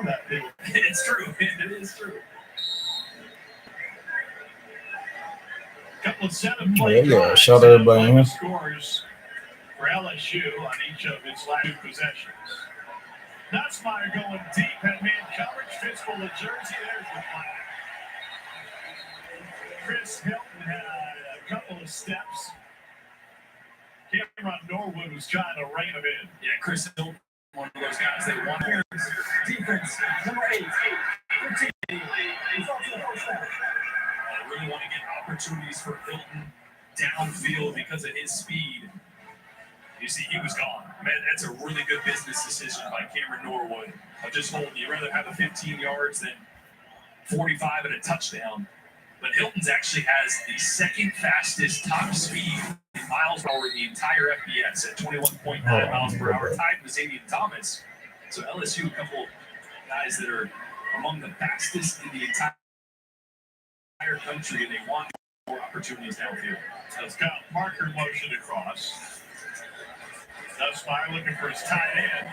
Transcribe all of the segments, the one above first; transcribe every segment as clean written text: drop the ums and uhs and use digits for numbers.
on that field. It's true. It is true. Couple of 7-play yeah, shout everybody in. Scores for LSU on each of its last 2 possessions. Nussmeier going deep at man coverage, fistful of jersey. There's the flag. Chris Hilton had a couple of steps. Cameron Norwood was trying to rein him in. Yeah, Chris Hilton, one of those guys they want. Defense, number 8, 13. He's off to the first down. I really want to get opportunities for Hilton downfield because of his speed. You see, he was gone. Man, that's a really good business decision by Cameron Norwood. Of just holding. You'd rather have a 15 yards than 45 and a touchdown. But Hilton's actually has the second fastest top speed in miles per hour in the entire FBS at 21.9 miles per hour, tied with Xavier Thomas. So LSU, a couple guys that are among the fastest in the entire country, and they want more opportunities downfield. So it's got marker motion across. Nussmeier looking for his tight end.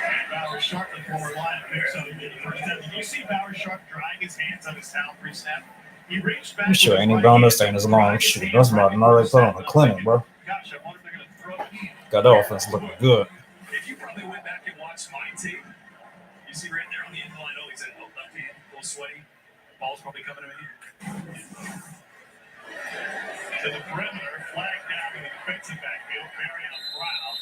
And Bauer Sharp, the former Lion, picks up the first down. Did you see Bauer Sharp drying his hands on his towel pre-snap? He reached back. I'm sure ain't even on this thing as long. Shit, that's about already put on the clinic, bro. Gosh, I wonder if they're going to throw it. Got the offense looking good. If you probably went back and watched my tape, you see right there on the end line, oh, he's at left hand, a little sweaty. Ball's probably coming to me. To the perimeter, flag down in the defensive backfield. Marion Brown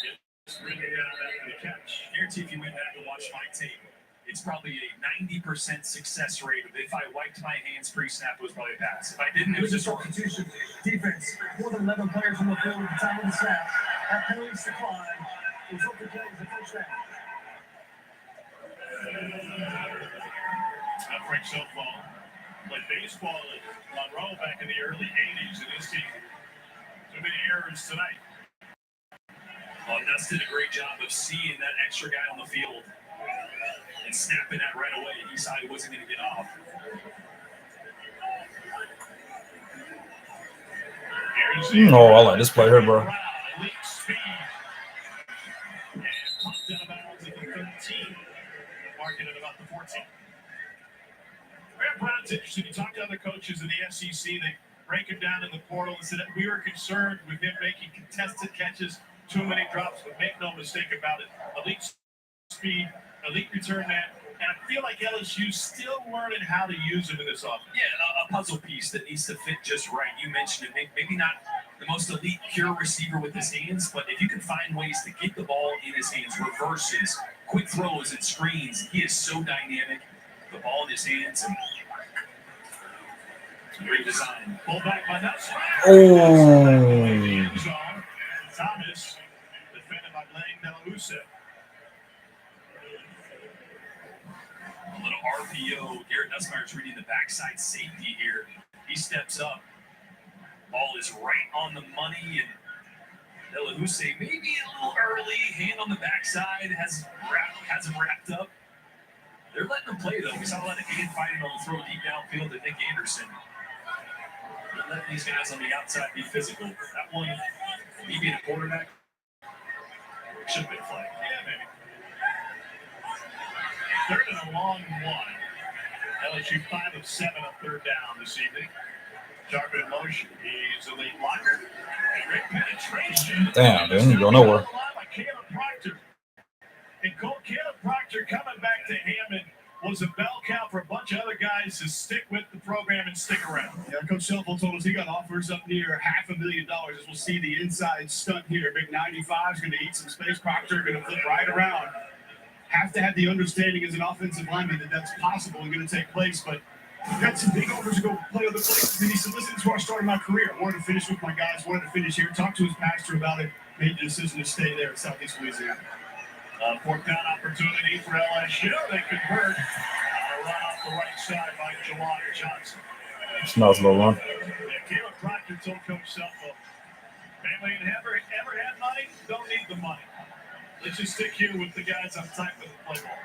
gets ridden down after the catch. I guarantee if you went back and watched my tape, it's probably a 90% success rate of if I wiped my hands pre-snap, it was probably a pass. If I didn't, it was just a substitution. Defense, more than 11 players on the field at the time of the snap. That penalties decline. Result of the play is a first down. Frank Softball played baseball at Monroe back in the early 80s, and his team too many errors tonight. Well, Nuss did a great job of seeing that extra guy on the field and snapping that right away. He saw he wasn't going to get off. Oh, I like this play here, bro. Elite speed. And pumped out of bounds at the 13. Marking at about the 14. Graham Brown's interesting. He talked to other coaches in the SEC. They break him down in the portal and said that we were concerned with him making contested catches, too many drops, but make no mistake about it. Elite speed, elite return man. And I feel like LSU's still learning how to use him in this offense. Yeah, a puzzle piece that needs to fit just right. You mentioned it. Maybe not the most elite, pure receiver with his hands, but if you can find ways to get the ball in his hands, reverses, quick throws, and screens, he is so dynamic. The ball in his hands and great design. Pull back by Nussmeier. Oh. Thomas defended by Blaine Lousiana. A little RPO. Garrett Nussmeier's reading the backside safety here. He steps up. Ball is right on the money, and Delahousse maybe a little early. Hand on the backside has him wrapped up. They're letting him play, though. We saw a lot of hand fighting on the throw deep downfield to Nick Anderson. They're letting these guys on the outside be physical. That one, me being a quarterback, should have been flagged. Yeah, maybe. Third and a long one. LSU 5 of 7 on third down this evening. Sharp in motion. He's a lead blocker. Great penetration. Damn, they didn't go nowhere. Caleb Proctor. And Caleb Proctor coming back to Hammond was a bell cow for a bunch of other guys to stick with the program and stick around. Yeah, Coach Shelfel told us he got offers up near $500,000. As we'll see the inside stunt here. Big 95 is going to eat some space. Proctor going to flip right around. Have to have the understanding as an offensive lineman that that's possible and going to take place. But got some big offers to go play other places. And he said, listen, this is where I started my career. I wanted to finish with my guys. Wanted to finish here. Talked to his pastor about it. Made the decision to stay there in Southeast Louisiana. Fourth down opportunity for LSU. They convert. Run off the right side by Jawan Johnson. Smells a little run. Yeah, Caleb Proctor told Coach Shelfel, family ever had money? Don't need the money. Let's just stick here with the guys on type of the play ball.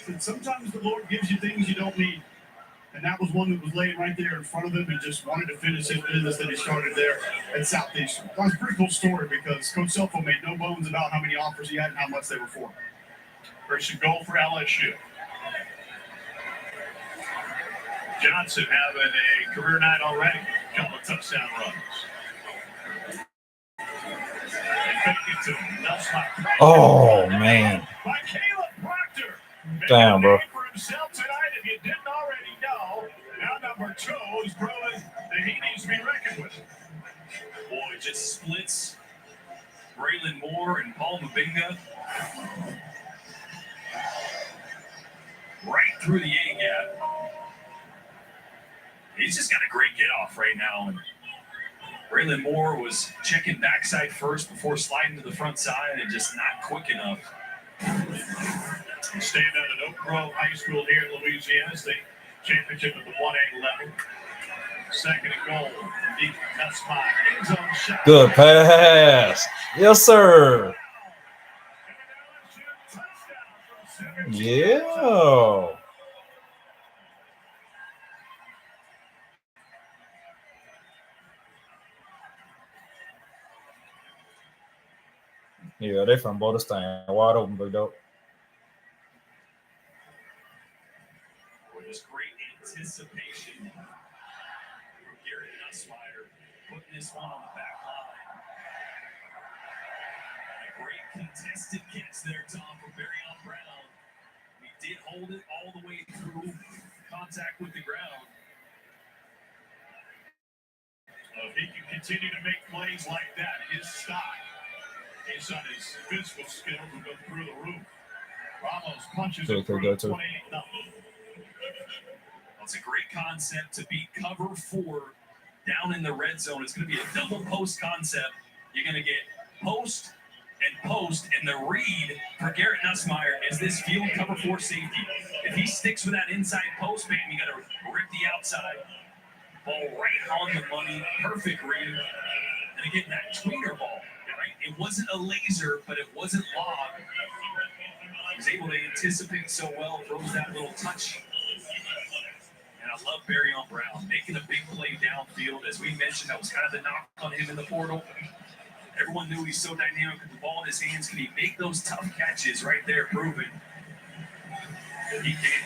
And sometimes the Lord gives you things you don't need. And that was one that was laying right there in front of him and just wanted to finish his business that he started there at Southeastern. That was a pretty cool story because Coach Shelfel made no bones about how many offers he had and how much they were for. First and goal for LSU. Johnson having a career night already. Couple of touchdown runs. And fake it to him. Oh, man. By Caleb Proctor. Damn, bro. For himself tonight, if you didn't already know, now number 2 is proven that he needs to be reckoned with. Boy, just splits Braylon Moore and Paul Mabinga right through the A-gap. He's just got a great get-off right now. And Braylon Moore was checking backside first before sliding to the front side and just not quick enough. Stand out at Oak Grove High School here in Louisiana, state championship at the 1A level. Second and goal. Deep Nussmire. End zone shot. Good pass. Yes, sir. Yeah. Yeah, they from both stand wide open, big dope. With just great anticipation from Garrett Nussmire putting this one on the back line. A great contested catch there, Tom, from Barryon Brown. He did hold it all the way through contact with the ground. If he can continue to make plays like that, his style, based on his physical skills, will go through the roof. Ramos punches it through 28-0. It's a great concept to beat cover 4 down in the red zone. It's going to be a double post concept. You're going to get post, and the read for Garrett Nussmire is this field cover 4 safety. If he sticks with that inside post, man, you got to rip the outside. Ball right on the money. Perfect read. And again, that tweener ball, right? It wasn't a laser, but it wasn't lob. He was able to anticipate so well, throws that little touch. And I love Barryon Brown making a big play downfield. As we mentioned, that was kind of the knock on him in the portal. Everyone knew he's so dynamic with the ball in his hands. Can he make those tough catches right there, proven he can.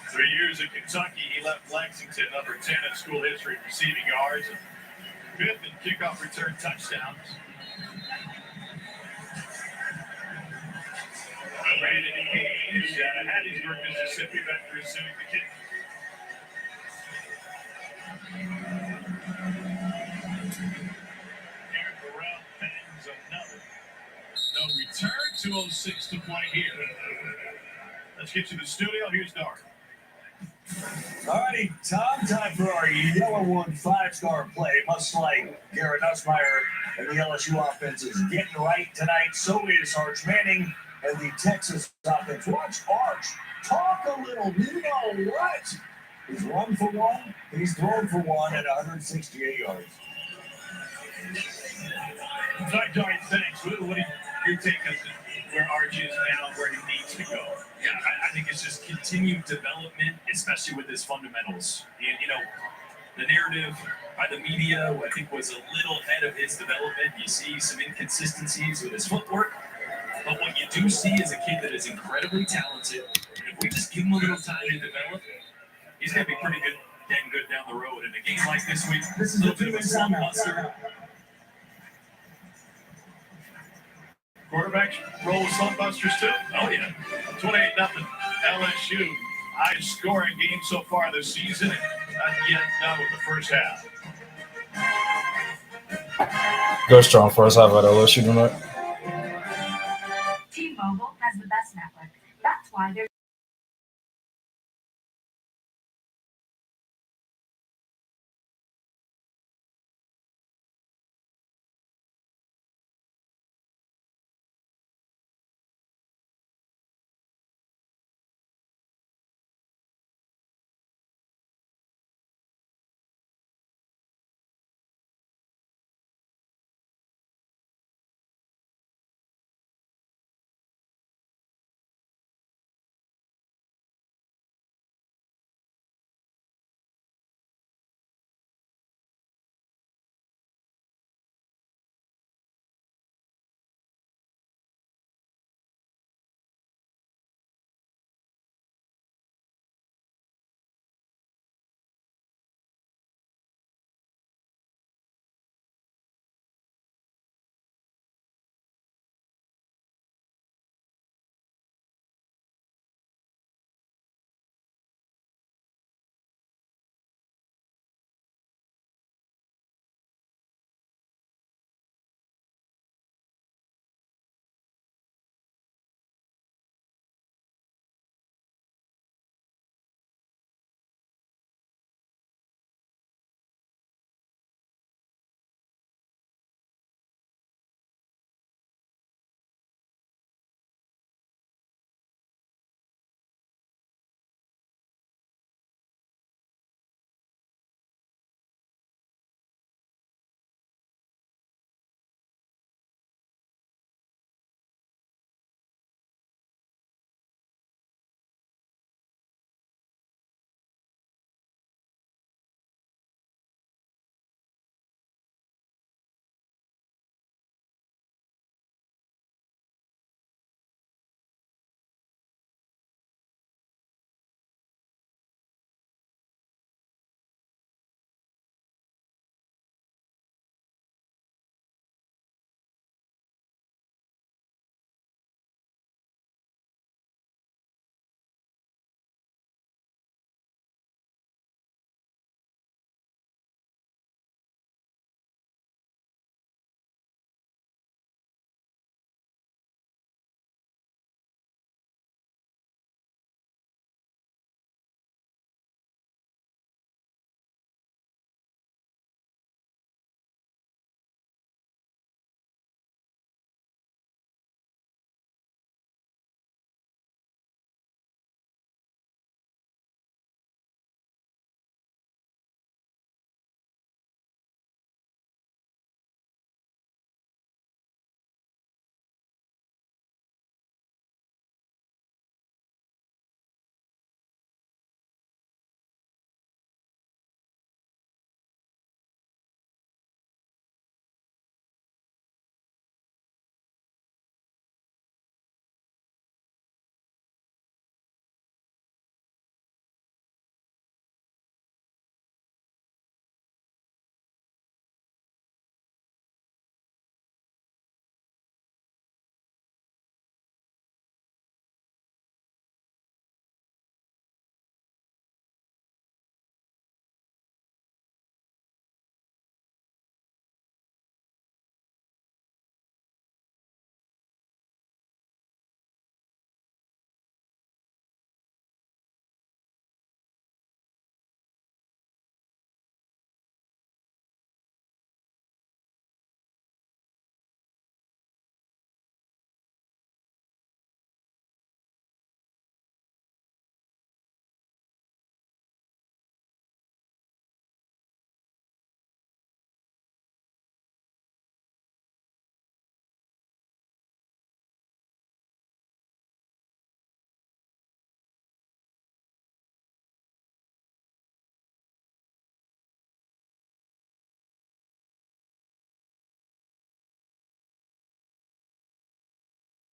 3 years at Kentucky, he left Lexington, number 10 in school history, receiving yards, and 5th in kickoff return touchdowns. Made it in Hattiesburg, Mississippi, after receiving the kick. Aaron Burrell bangs another. No return, 2:06 to play here. Let's get to the studio. Here's Dark. All righty, Tom, time for our yellow one 5-star play. Much like Garrett Nussmire and the LSU offense is getting right tonight, so is Arch Manning and the Texas offense. Watch Arch talk a little. You know what? He's run for one. He's thrown for one at 168 yards. Dark, thanks. What do you take us where Arch is now, where he needs to go? Yeah, I think it's just continued development, especially with his fundamentals. And, the narrative by the media, I think, was a little ahead of his development. You see some inconsistencies with his footwork. But what you do see is a kid that is incredibly talented. And if we just give him a little time to develop, he's going to be pretty good, dang good down the road. And a game like this week, This is a the little bit of a two-minute slump timeout. buster. Quarterbacks roll slump busters too. Oh, yeah. 28-0. LSU. Highest scoring game so far this season. Not yet done with the first half. Go strong first half at LSU tonight. T-Mobile has the best network. That's why they're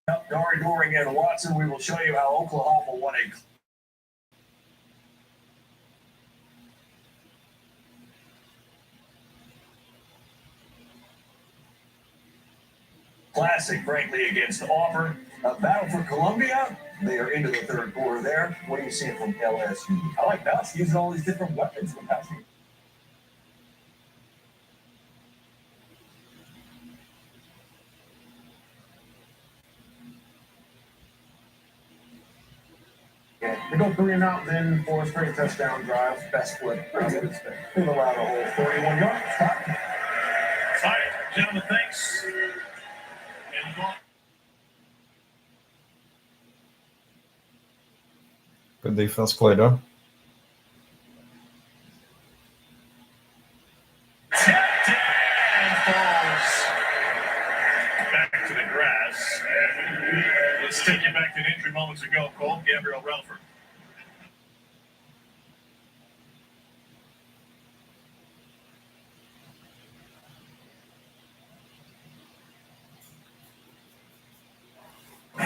Dari Doring and Watson, we will show you how Oklahoma won a classic, frankly, against Auburn. A battle for Columbia. They are into the third quarter there. What are you seeing from LSU? I like Dust using all these different weapons in passing. Yeah, they go 3 and out, then 4 straight touchdown drives. Best flip. They've allowed a whole 31 yards. All right, gentlemen, thanks. And Good defense play, though. falls back to the grass. Let's take you back to an injury moments ago. Cole, Gabriel Relford.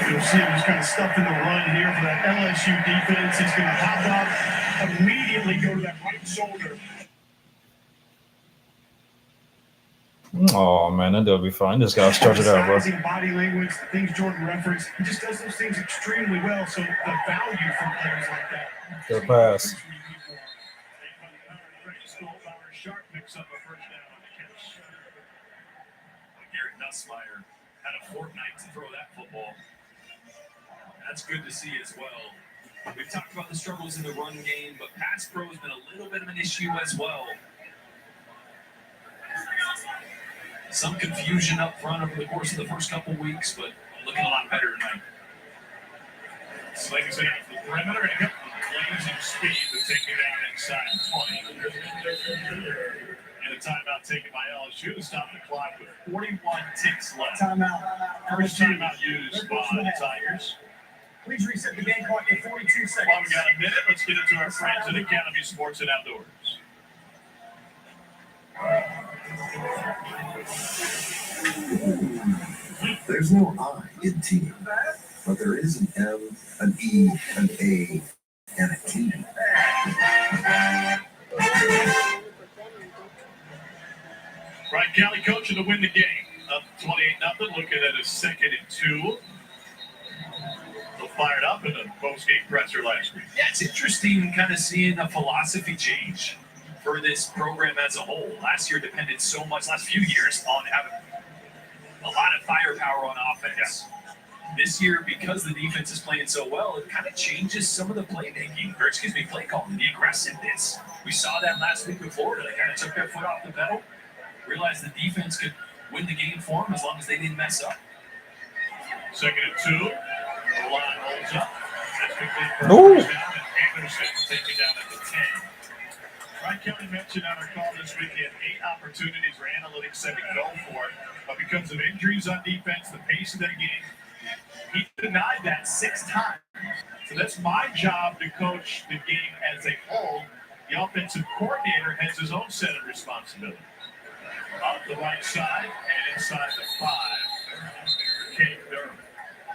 You'll see him just kind of stuffed in the run here for that LSU defense. He's going to hop up, immediately go to that right shoulder. Oh, man, that'll be fine. Just got to stretch it out, bro. Sizing, body language, the things Jordan referenced. He just does those things extremely well. So the value from players like that. Good pass. Sharp picks up a first down on the catch. Garrett Nussmeier had a fortnight to throw that football. That's good to see as well. We've talked about the struggles in the run game, but pass pro has been a little bit of an issue as well. Some confusion up front over the course of the first couple weeks, but looking a lot better tonight. Slings it out to the perimeter and hit blazing speed to take it down inside 20. And a timeout taken by LSU to stop the clock with 41 ticks left. Timeout. First timeout used by the Tigers. Please reset the game clock to 42 seconds. Well, we got a minute. Let's get into our friends at Academy Sports and Outdoors. There's no I in team, but there is an M, an E, an A, and a T. Brian Kelly coaching to win the game. Up 28-0, looking at a 2nd and 2. They'll fired up in the post-game presser last week. Yeah, it's interesting kind of seeing a philosophy change for this program as a whole. Last year depended so much, last few years, on having a lot of firepower on offense. This year, because the defense is playing so well, it kind of changes some of the play calling, the aggressiveness. We saw that last week with Florida. They kind of took their foot off the pedal, realized the defense could win the game for them as long as they didn't mess up. 2nd and 2. The line holds up. That's complete for a first down, and Anderson taking down at the 10. Ryan Kelly mentioned on our call this week he had 8 opportunities where analytics said to go for it, but because of injuries on defense, the pace of that game, he denied that 6 times. So that's my job to coach the game as a whole. The offensive coordinator has his own set of responsibilities. Off the right side and inside the 5. Cade Durham.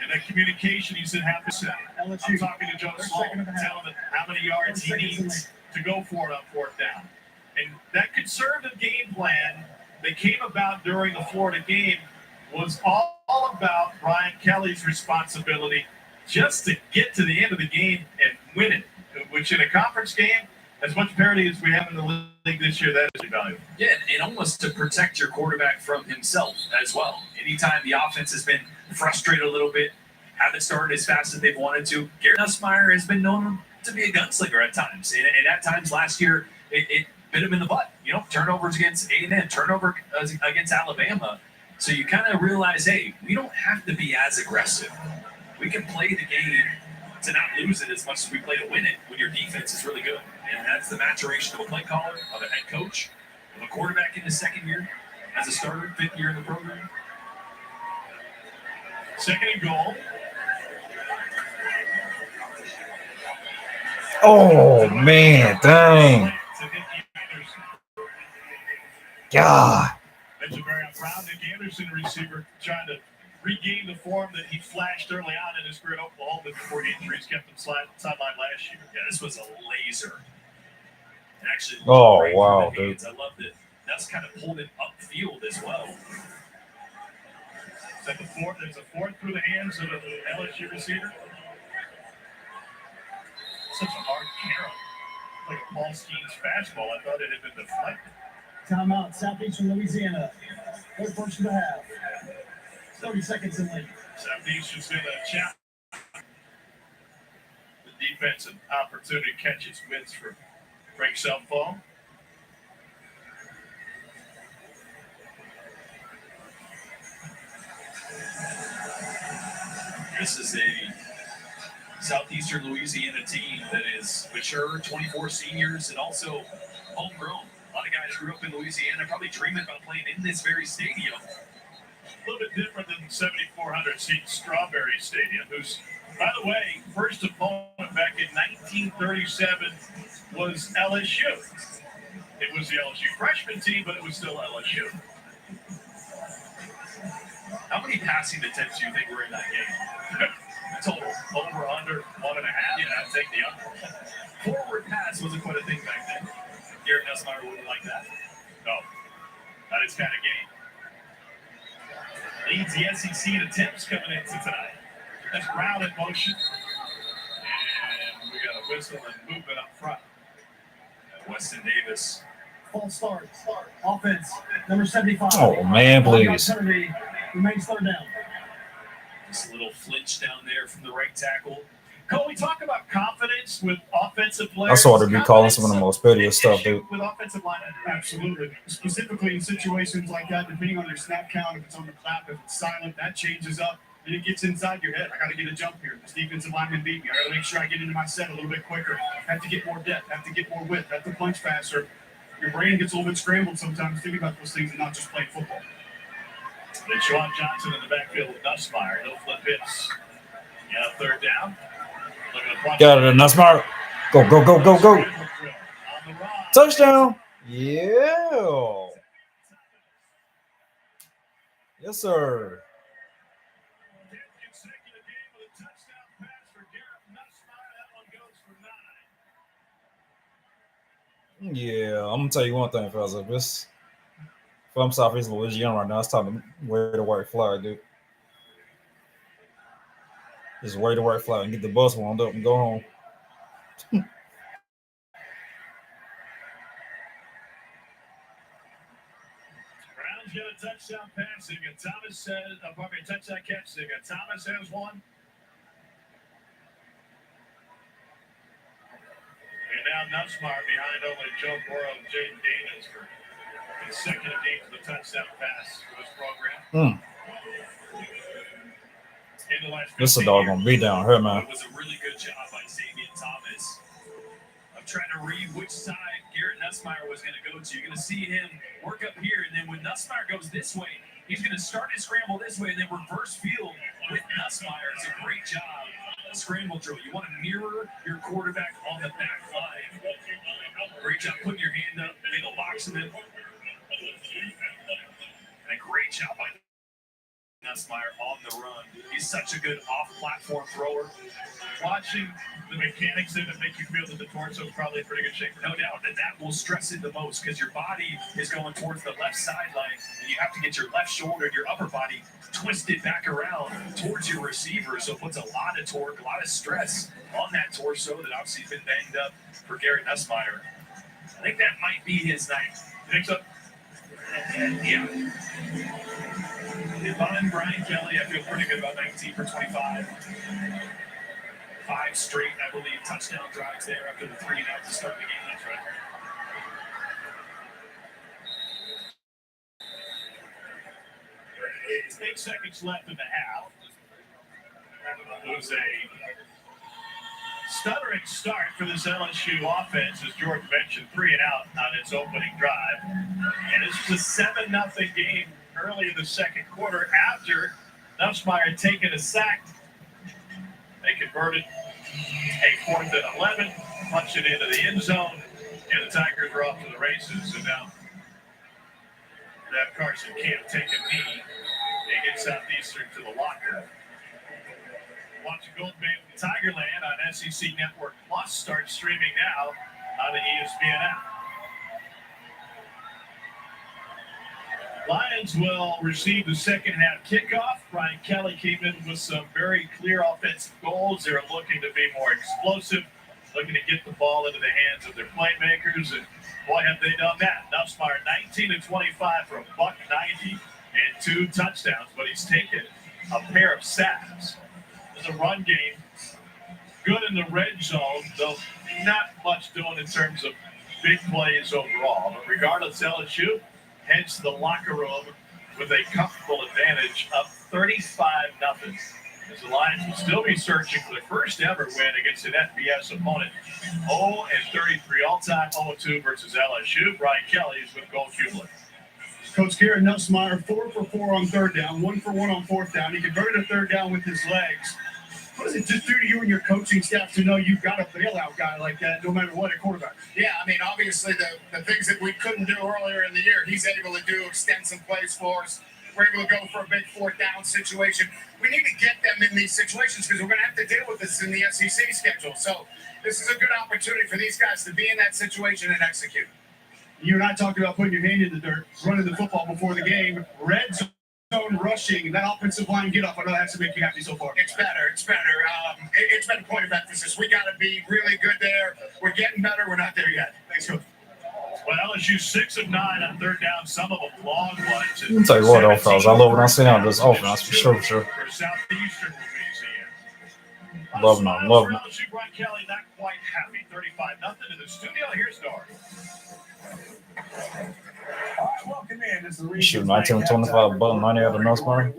And that communication, he said, half percent. I'm talking to Joe Sloan, telling him how many yards he needs to go for it on 4th down. And that conservative game plan that came about during the Florida game was all about Brian Kelly's responsibility just to get to the end of the game and win it, which in a conference game, as much parity as we have in the league this year, that is valuable. Yeah, and almost to protect your quarterback from himself as well. Anytime the offense has been frustrated a little bit, haven't started as fast as they've wanted to, Garrett Nussmeier has been known to be a gunslinger at times. And at times last year, it bit him in the butt. You know, turnovers against A&M, turnover against Alabama. So you kind of realize, hey, we don't have to be as aggressive. We can play the game to not lose it as much as we play to win it when your defense is really good. And that's the maturation of a play caller, of a head coach, of a quarterback in his 2nd year as a starter, 5th year in the program. 2nd and goal. Oh, man, dang. God. That's a very proud Nick Anderson receiver trying to regain the form that he flashed early on in his career at Oklahoma before injuries kept him sidelined last year. Yeah, this was a laser. Actually, Oh, right wow, through the hands. I love that. That's kind of pulled it upfield as well. Is that the fourth? There's a fourth through the hands of the LSU receiver. Such a hard carry. Like a Paul Skeens fastball. I thought it had been deflected. Timeout, Southeastern Louisiana. Third first of the half. 30 seconds in late. Southeastern's going to challenge the defensive opportunity to catch its wins for Frank Southall. This is a Southeastern Louisiana team that is mature, 24 seniors, and also homegrown. A lot of guys grew up in Louisiana, probably dreaming about playing in this very stadium. A little bit different than 7,400 seat Strawberry Stadium, whose, by the way, first opponent back in 1937 was LSU. It was the LSU freshman team, but it was still LSU. How many passing attempts do you think were in that game? Total over under 1.5. Yeah, I'd take the under. Forward pass wasn't quite a thing back then. Garrett Nussmeier wouldn't like that. No, not his kind of game. Leads the SEC in attempts coming into tonight. That's Brown in motion. And we got a whistle and movement up front. Weston Davis. False start. Offense, number 75. Oh, man, please. Remains third down. Just a little flinch down there from the right tackle. Cole, we talk about confidence with offensive players. That's what they'd be calling some of the most piteous stuff, dude. With offensive line, Absolutely. Specifically in situations like that, depending on your snap count, if it's on the clap, if it's silent, that changes up. And it gets inside your head. I got to get a jump here. This defensive lineman beat me. I got to make sure I get into my set a little bit quicker. Have to get more depth. Have to get more width. Have to punch faster. Your brain gets a little bit scrambled sometimes thinking about those things and not just playing football. then Sean Johnson in the backfield with Nussmeier. No flip hits. Yeah, third down. Got it, Nussmeier. Go, go, go, go, go. Touchdown. Yeah. Yes, sir. Yeah, I'm gonna tell you one thing, fellas. If I'm Southeast Louisiana right now, it's time to wear the white flag, dude. Just wear the white flag and get the bus wound up and go home. Brown's got a touchdown passing, and Thomas says, touchdown catching, and Thomas has one. And now Nussmeier behind only Joe Burrow and Jaden Daniels for consecutive games of the touchdown pass for this program. This a dog gonna be down here, man. It was a really good job by Xavier Thomas of trying to read which side Garrett Nussmeier was going to go to. You're going to see him work up here, and then when Nussmeier goes this way, he's going to start his scramble this way and then reverse field with Nussmeier. It's a great job. Scramble drill. You want to mirror your quarterback on the back line. Great job putting your hand up, middle boxing it. And a great job by Nussmeier on the run. He's such a good off-platform thrower. Watching the mechanics in it make you feel that the torso is probably in pretty good shape. No doubt that will stress it the most because your body is going towards the left sideline, and you have to get your left shoulder and your upper body twisted back around towards your receiver. So it puts a lot of torque, a lot of stress on that torso that obviously has been banged up for Garrett Nussmeier. I think that might be his night. You think so? Yeah. Behind Brian Kelly, I feel pretty good about 19 for 25. 5 straight, I believe, touchdown drives there after the 3 and out to start the game. That's right. It's 8 seconds left in the half. It was a stuttering start for this LSU offense, as George mentioned, 3 and out on its opening drive. And this was a 7-0 game early in the second quarter after Nussmeier taking a sack. They converted a 4th and 11, punched it into the end zone, and the Tigers were off to the races. And now they have Carson Camp take a knee They get Southeastern to the locker. Watching Golden Bay from Tigerland on SEC Network Plus starts streaming now on the ESPN app. Lions will receive the second half kickoff. Brian Kelly came in with some very clear offensive goals. They're looking to be more explosive, looking to get the ball into the hands of their playmakers, and boy, have they done that. Nussmeier 19-25 for $190 and 2 touchdowns, but he's taken a pair of sacks. The run game, good in the red zone, though not much doing in terms of big plays overall. But regardless, LSU heads to the locker room with a comfortable advantage of 35-0. As the Lions will still be searching for the first ever win against an FBS opponent. 0-33 all-time, 0-2 versus LSU. Brian Kelly is with Gold Cumulative. Coach Garrett Nussmeier, 4 for 4 on third down, 1 for 1 on fourth down. He converted a third down with his legs. What does it just do to you and your coaching staff to know you've got a bailout guy like that, no matter what, at quarterback? Yeah, I mean, obviously the things that we couldn't do earlier in the year, he's able to do, extend some plays for us. We're able to go for a big fourth down situation. We need to get them in these situations because we're going to have to deal with this in the SEC schedule. So this is a good opportunity for these guys to be in that situation and execute. You and I talked about putting your hand in the dirt, running the football before the game, red zone rushing, that offensive line get up. I know that has to make you happy so far. It's better. It's better. It's been a point of emphasis. We got to be really good there. We're getting better. We're not there yet. Thanks, Coach. Well, LSU 6 of 9 on third down, some of them long ones. I'll tell you what, though, fellas, I love when I see on this offense, for sure. For Southeastern Louisiana. Love them, love them. LSU, Brian Kelly not quite happy. 35-0 in the studio. Here's Dory. All right, welcome in. This is the Shoot, 19-25, button 90 out of Nussmeier.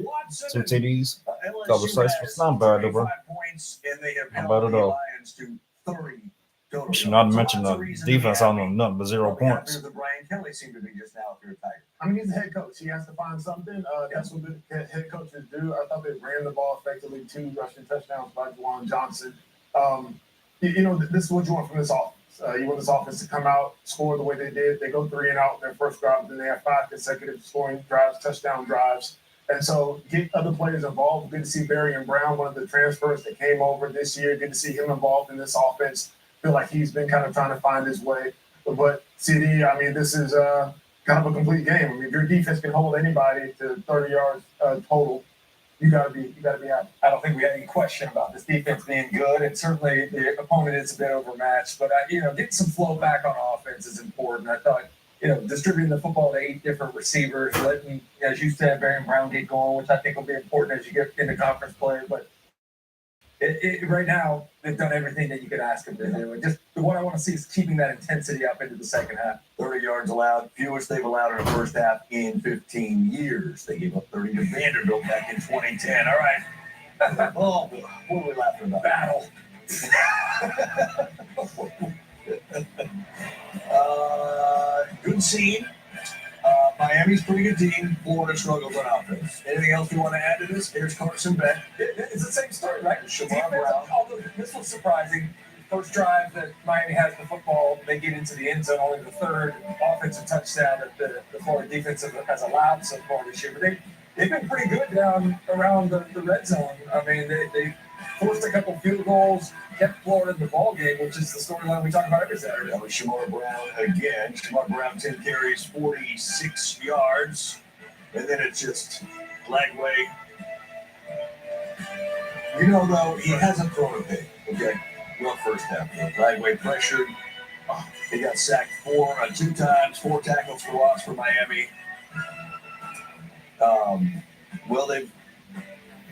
2 TDs. Couple sacks. It's not bad, though, bro. Not bad at all. Should not mention the defense on them, nothing but 0 points. The Brian Kelly seemed to be just now if you're a Tiger. I mean, he's a head coach. He has to find something. That's what the head coaches do. I thought they ran the ball effectively. 2 rushing touchdowns by Juwan Johnson. This is what you want from this offense. You want this offense to come out, score the way they did. They go 3 and out in their first drive, then they have 5 consecutive scoring drives, touchdown drives. And so get other players involved. Good to see Barry and Brown, one of the transfers that came over this year. Good to see him involved in this offense. Feel like he's been kind of trying to find his way. But CD, I mean, this is kind of a complete game. I mean, if your defense can hold anybody to 30 yards total, you gotta be happy. I don't think we had any question about this defense being good, and certainly the opponent is a bit overmatched. But getting some flow back on offense is important. I thought, distributing the football to 8 different receivers, letting, as you said, Barry and Brown get going, which I think will be important as you get into conference play. But right now, they've done everything that you could ask them to do. And just what I want to see is keeping that intensity up into the second half. 30 yards allowed, fewest they've allowed in the first half in 15 years. They gave up 30 to Vanderbilt back in 2010. All right. Oh, what are we laughing about? Battle. Good scene. Miami's pretty good team. Florida struggles on offense. Anything else you want to add to this? Here's Carson Beck. It's the same story, right? Shamar Brown. Although this was surprising. First drive that Miami has the football, they get into the end zone. Only the third offensive touchdown that the Florida defense has allowed so far this year. But they've been pretty good down around the red zone. I mean, they forced a couple field goals, kept Florida in the ball game, which is the storyline we talk about every Saturday. That was Shamar Brown again. Shamar Brown, 10 carries, 46 yards. And then it's just Lagway. Though, he hasn't thrown a pick. Okay. Rough first half. Lagway pressured. He got sacked 2 times, 4 tackles for loss for Miami. They've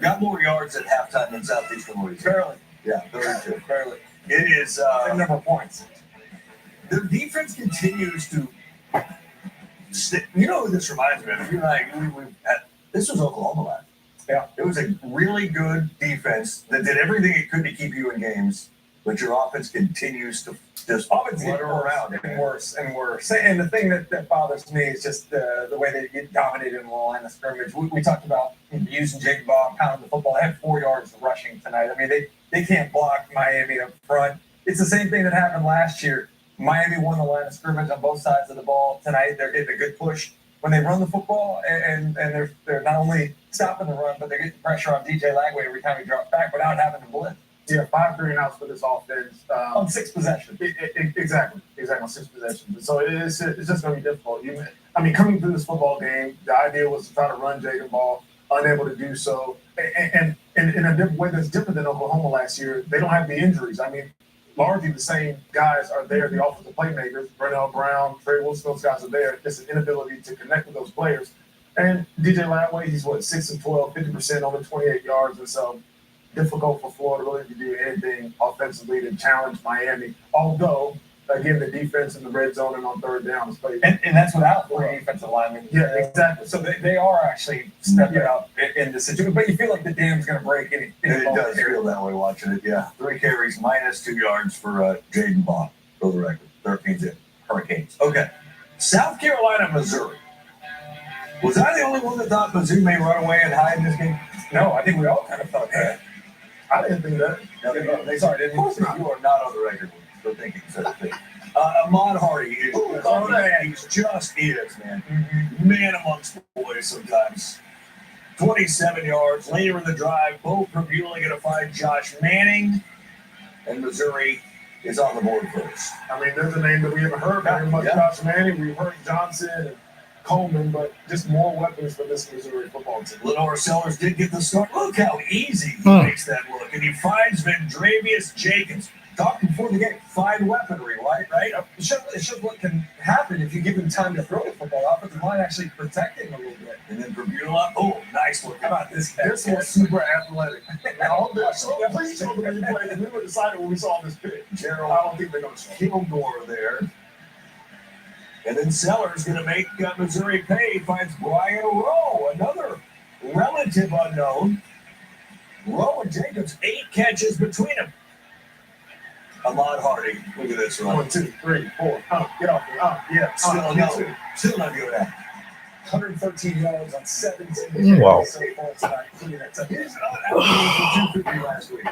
got more yards at halftime than Southeastern Louisiana. Barely. Yeah, 32. Barely. It is Same number of points. their defense continues to stick. You know who this reminds me of? You and I, this was Oklahoma last. Yeah. It was a really good defense that did everything it could to keep you in games, but your offense continues to just flutter around and worse and worse. And the thing that bothers me is just the way they get dominated in the line of scrimmage. We talked about using Jake Baum, pounding the football. They had 4 yards rushing tonight. I mean, they can't block Miami up front. It's the same thing that happened last year. Miami won the line of scrimmage on both sides of the ball. Tonight, they're getting a good push. when they run the football and they're not only stopping the run, but they're getting pressure on DJ Lagway every time he drops back without having to blitz. Yeah, 5 3-and-outs for this offense. On 6 possessions. Exactly, on 6 possessions. So it's just going to be difficult. Coming through this football game, the idea was to try to run Jaden Ball, unable to do so. And in a different way that's different than Oklahoma last year, they don't have the injuries. Largely the same guys are there, the offensive playmakers. Brunell Brown, Trey Wilson, those guys are there. It's an inability to connect with those players. And DJ Lagway, he's 6 and 12, 50% over 28 yards. And so difficult for Florida really to do anything offensively to challenge Miami. Although, again, the defense in the red zone and on third down is played. And that's without 4 defensive linemen. Yeah, exactly. So they are actually stepping up in the situation. But you feel like the dam's going to break any It does feel that way watching it, yeah. 3 carries, minus 2 yards for Jaden Ball, for the record. 13's it. Hurricanes. Okay. South Carolina, Missouri. Was I the only one that thought Mizzou may run away and hide in this game? No, I think we all kind of thought that. I didn't think that. No, sorry, you are not on the record for thinking such a thing. Ahmad Hardy is he just is, man. Man amongst boys sometimes. 27 yards. Later in the drive, Bo Prabula going to find Josh Manning. And Missouri is on the board first. There's a name that we haven't heard very much. Josh Manning. We've heard Johnson and Coleman, but just more weapons for this Missouri football team. Lenore Sellers did get the start. Look how easy he makes that look. And he finds Vendravius Jacobs. Talked before the game, fine weaponry, right? It shows what can happen if you give him time to throw the football. Offensive line actually protecting him a little bit. And then Prabula, nice look. How about this guy? This was super athletic. Please tell me you played. We were decided when we saw this pick. Gerald, I don't think they're going to Kilgore there. And then Sellers going to make Missouri pay. Finds Brian Rowe, another relative unknown. Rowe and Jacobs, 8 catches between them. Ahmad Hardy, look at this run. 1, 2, 3, 4. Get off me. Yeah. Still not good at 113 yards on 17. Wow. So far tonight, including that touchdown. He's for 250 last week.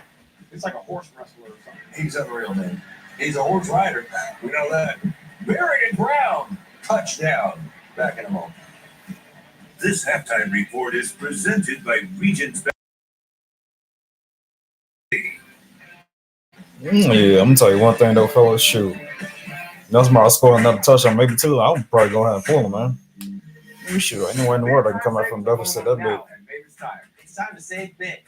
It's like a horse wrestler or something. He's unreal, man. He's a horse rider. We know that. Marion Brown, touchdown. Back in a moment. This halftime report is presented by Regions. Yeah, I'm gonna tell you one thing though, fellas. Shoot, that's my score another touchdown, maybe 2. I'm probably gonna have 4, man. Shoot, anywhere in the world I can come back from deficit that big. It's time to save big.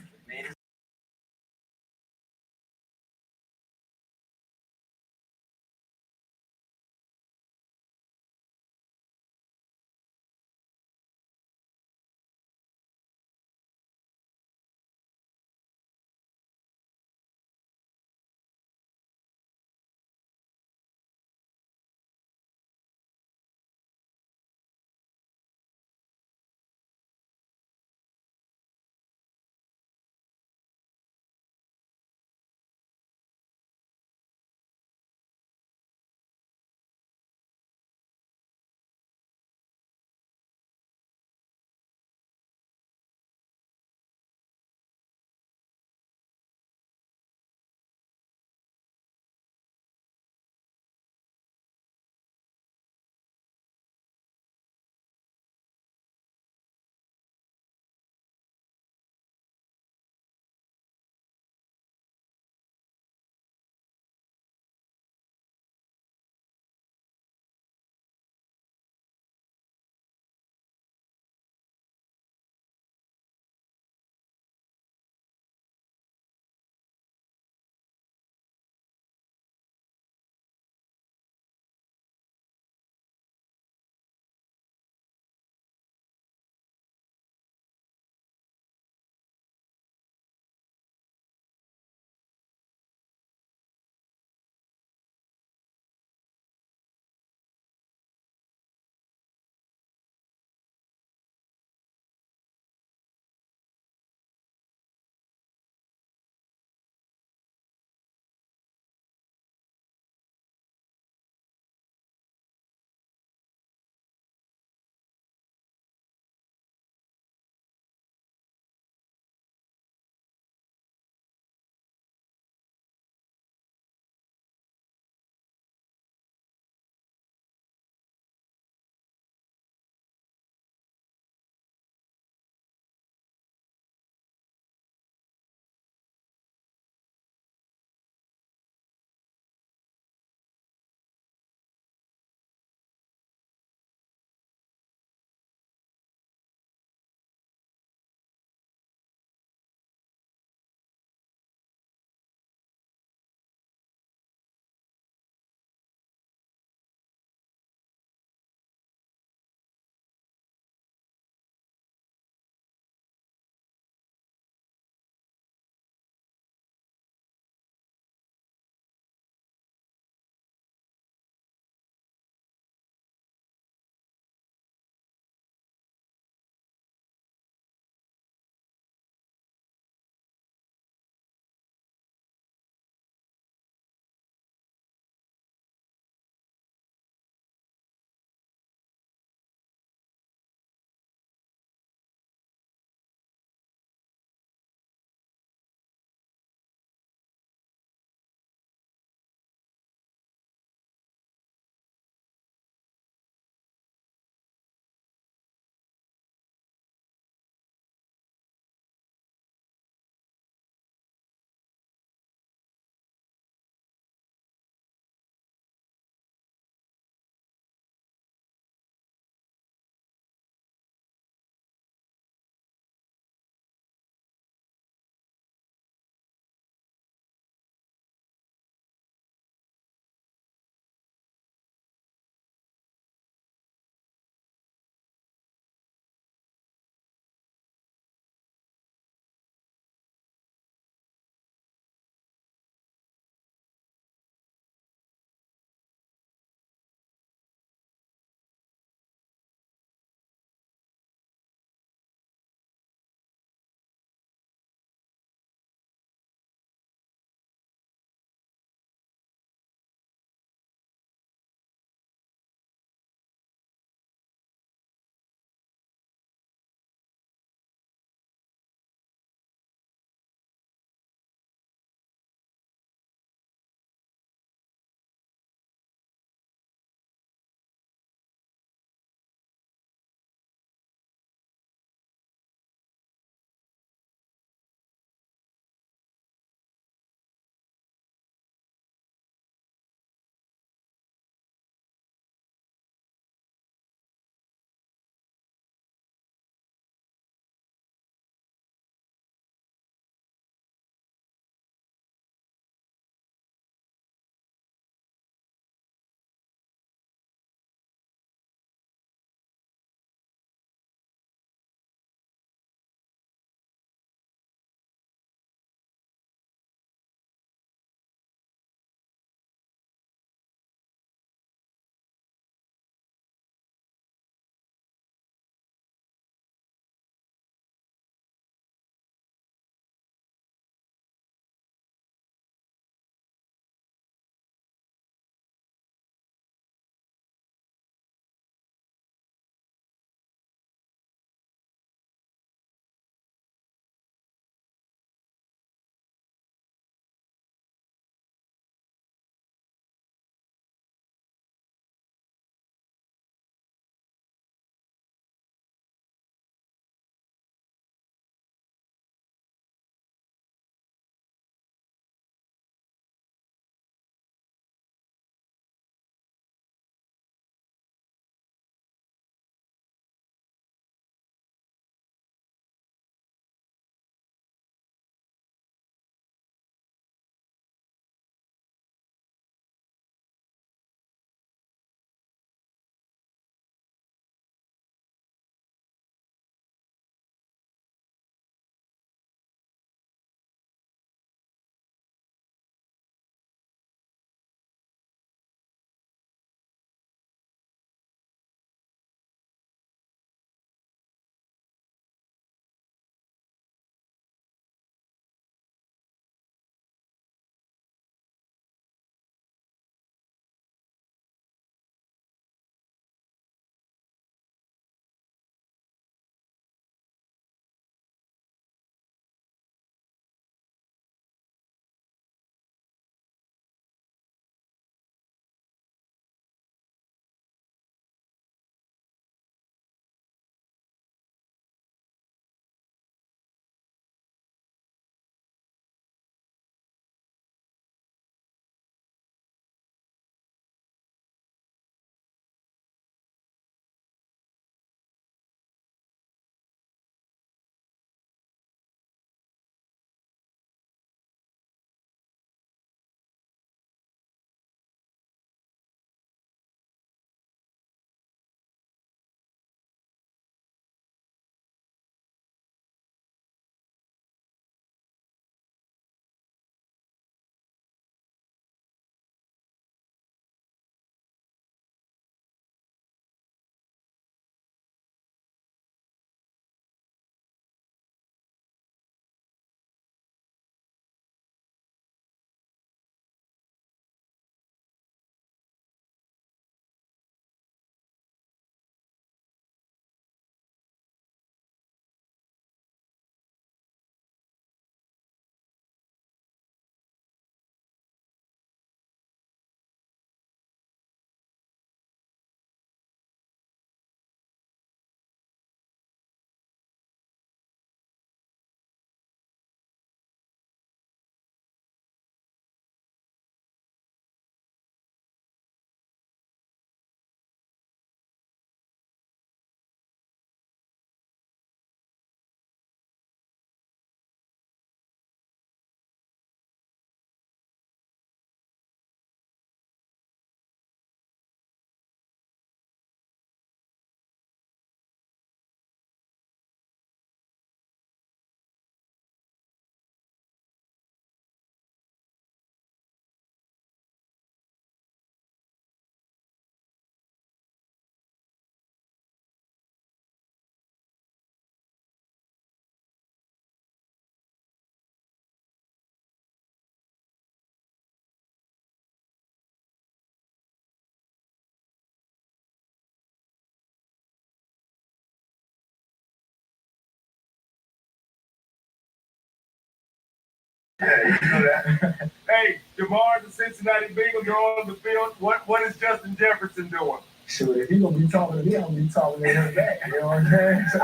Yeah, you know that. Hey, Jamar, the Cincinnati Bengals are on the field. What is Justin Jefferson doing? Sure, if he's gonna be taller than me, I'm gonna be taller than him back. You know what I'm saying? So,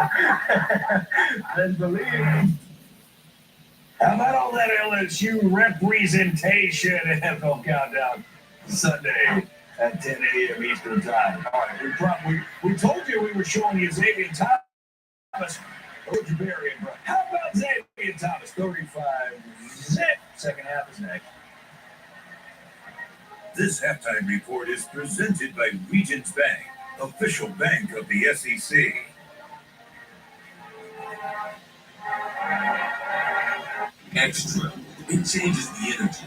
let's believe it. How about all that LSU representation? NFL Countdown Sunday at 10 a.m. Eastern Time. All right, we told you we were showing you Xavier Thomas. How about Xavier Thomas? 35 zip. Second half is next. This halftime report is presented by Regions Bank, official bank of the SEC. Extra. It changes the energy.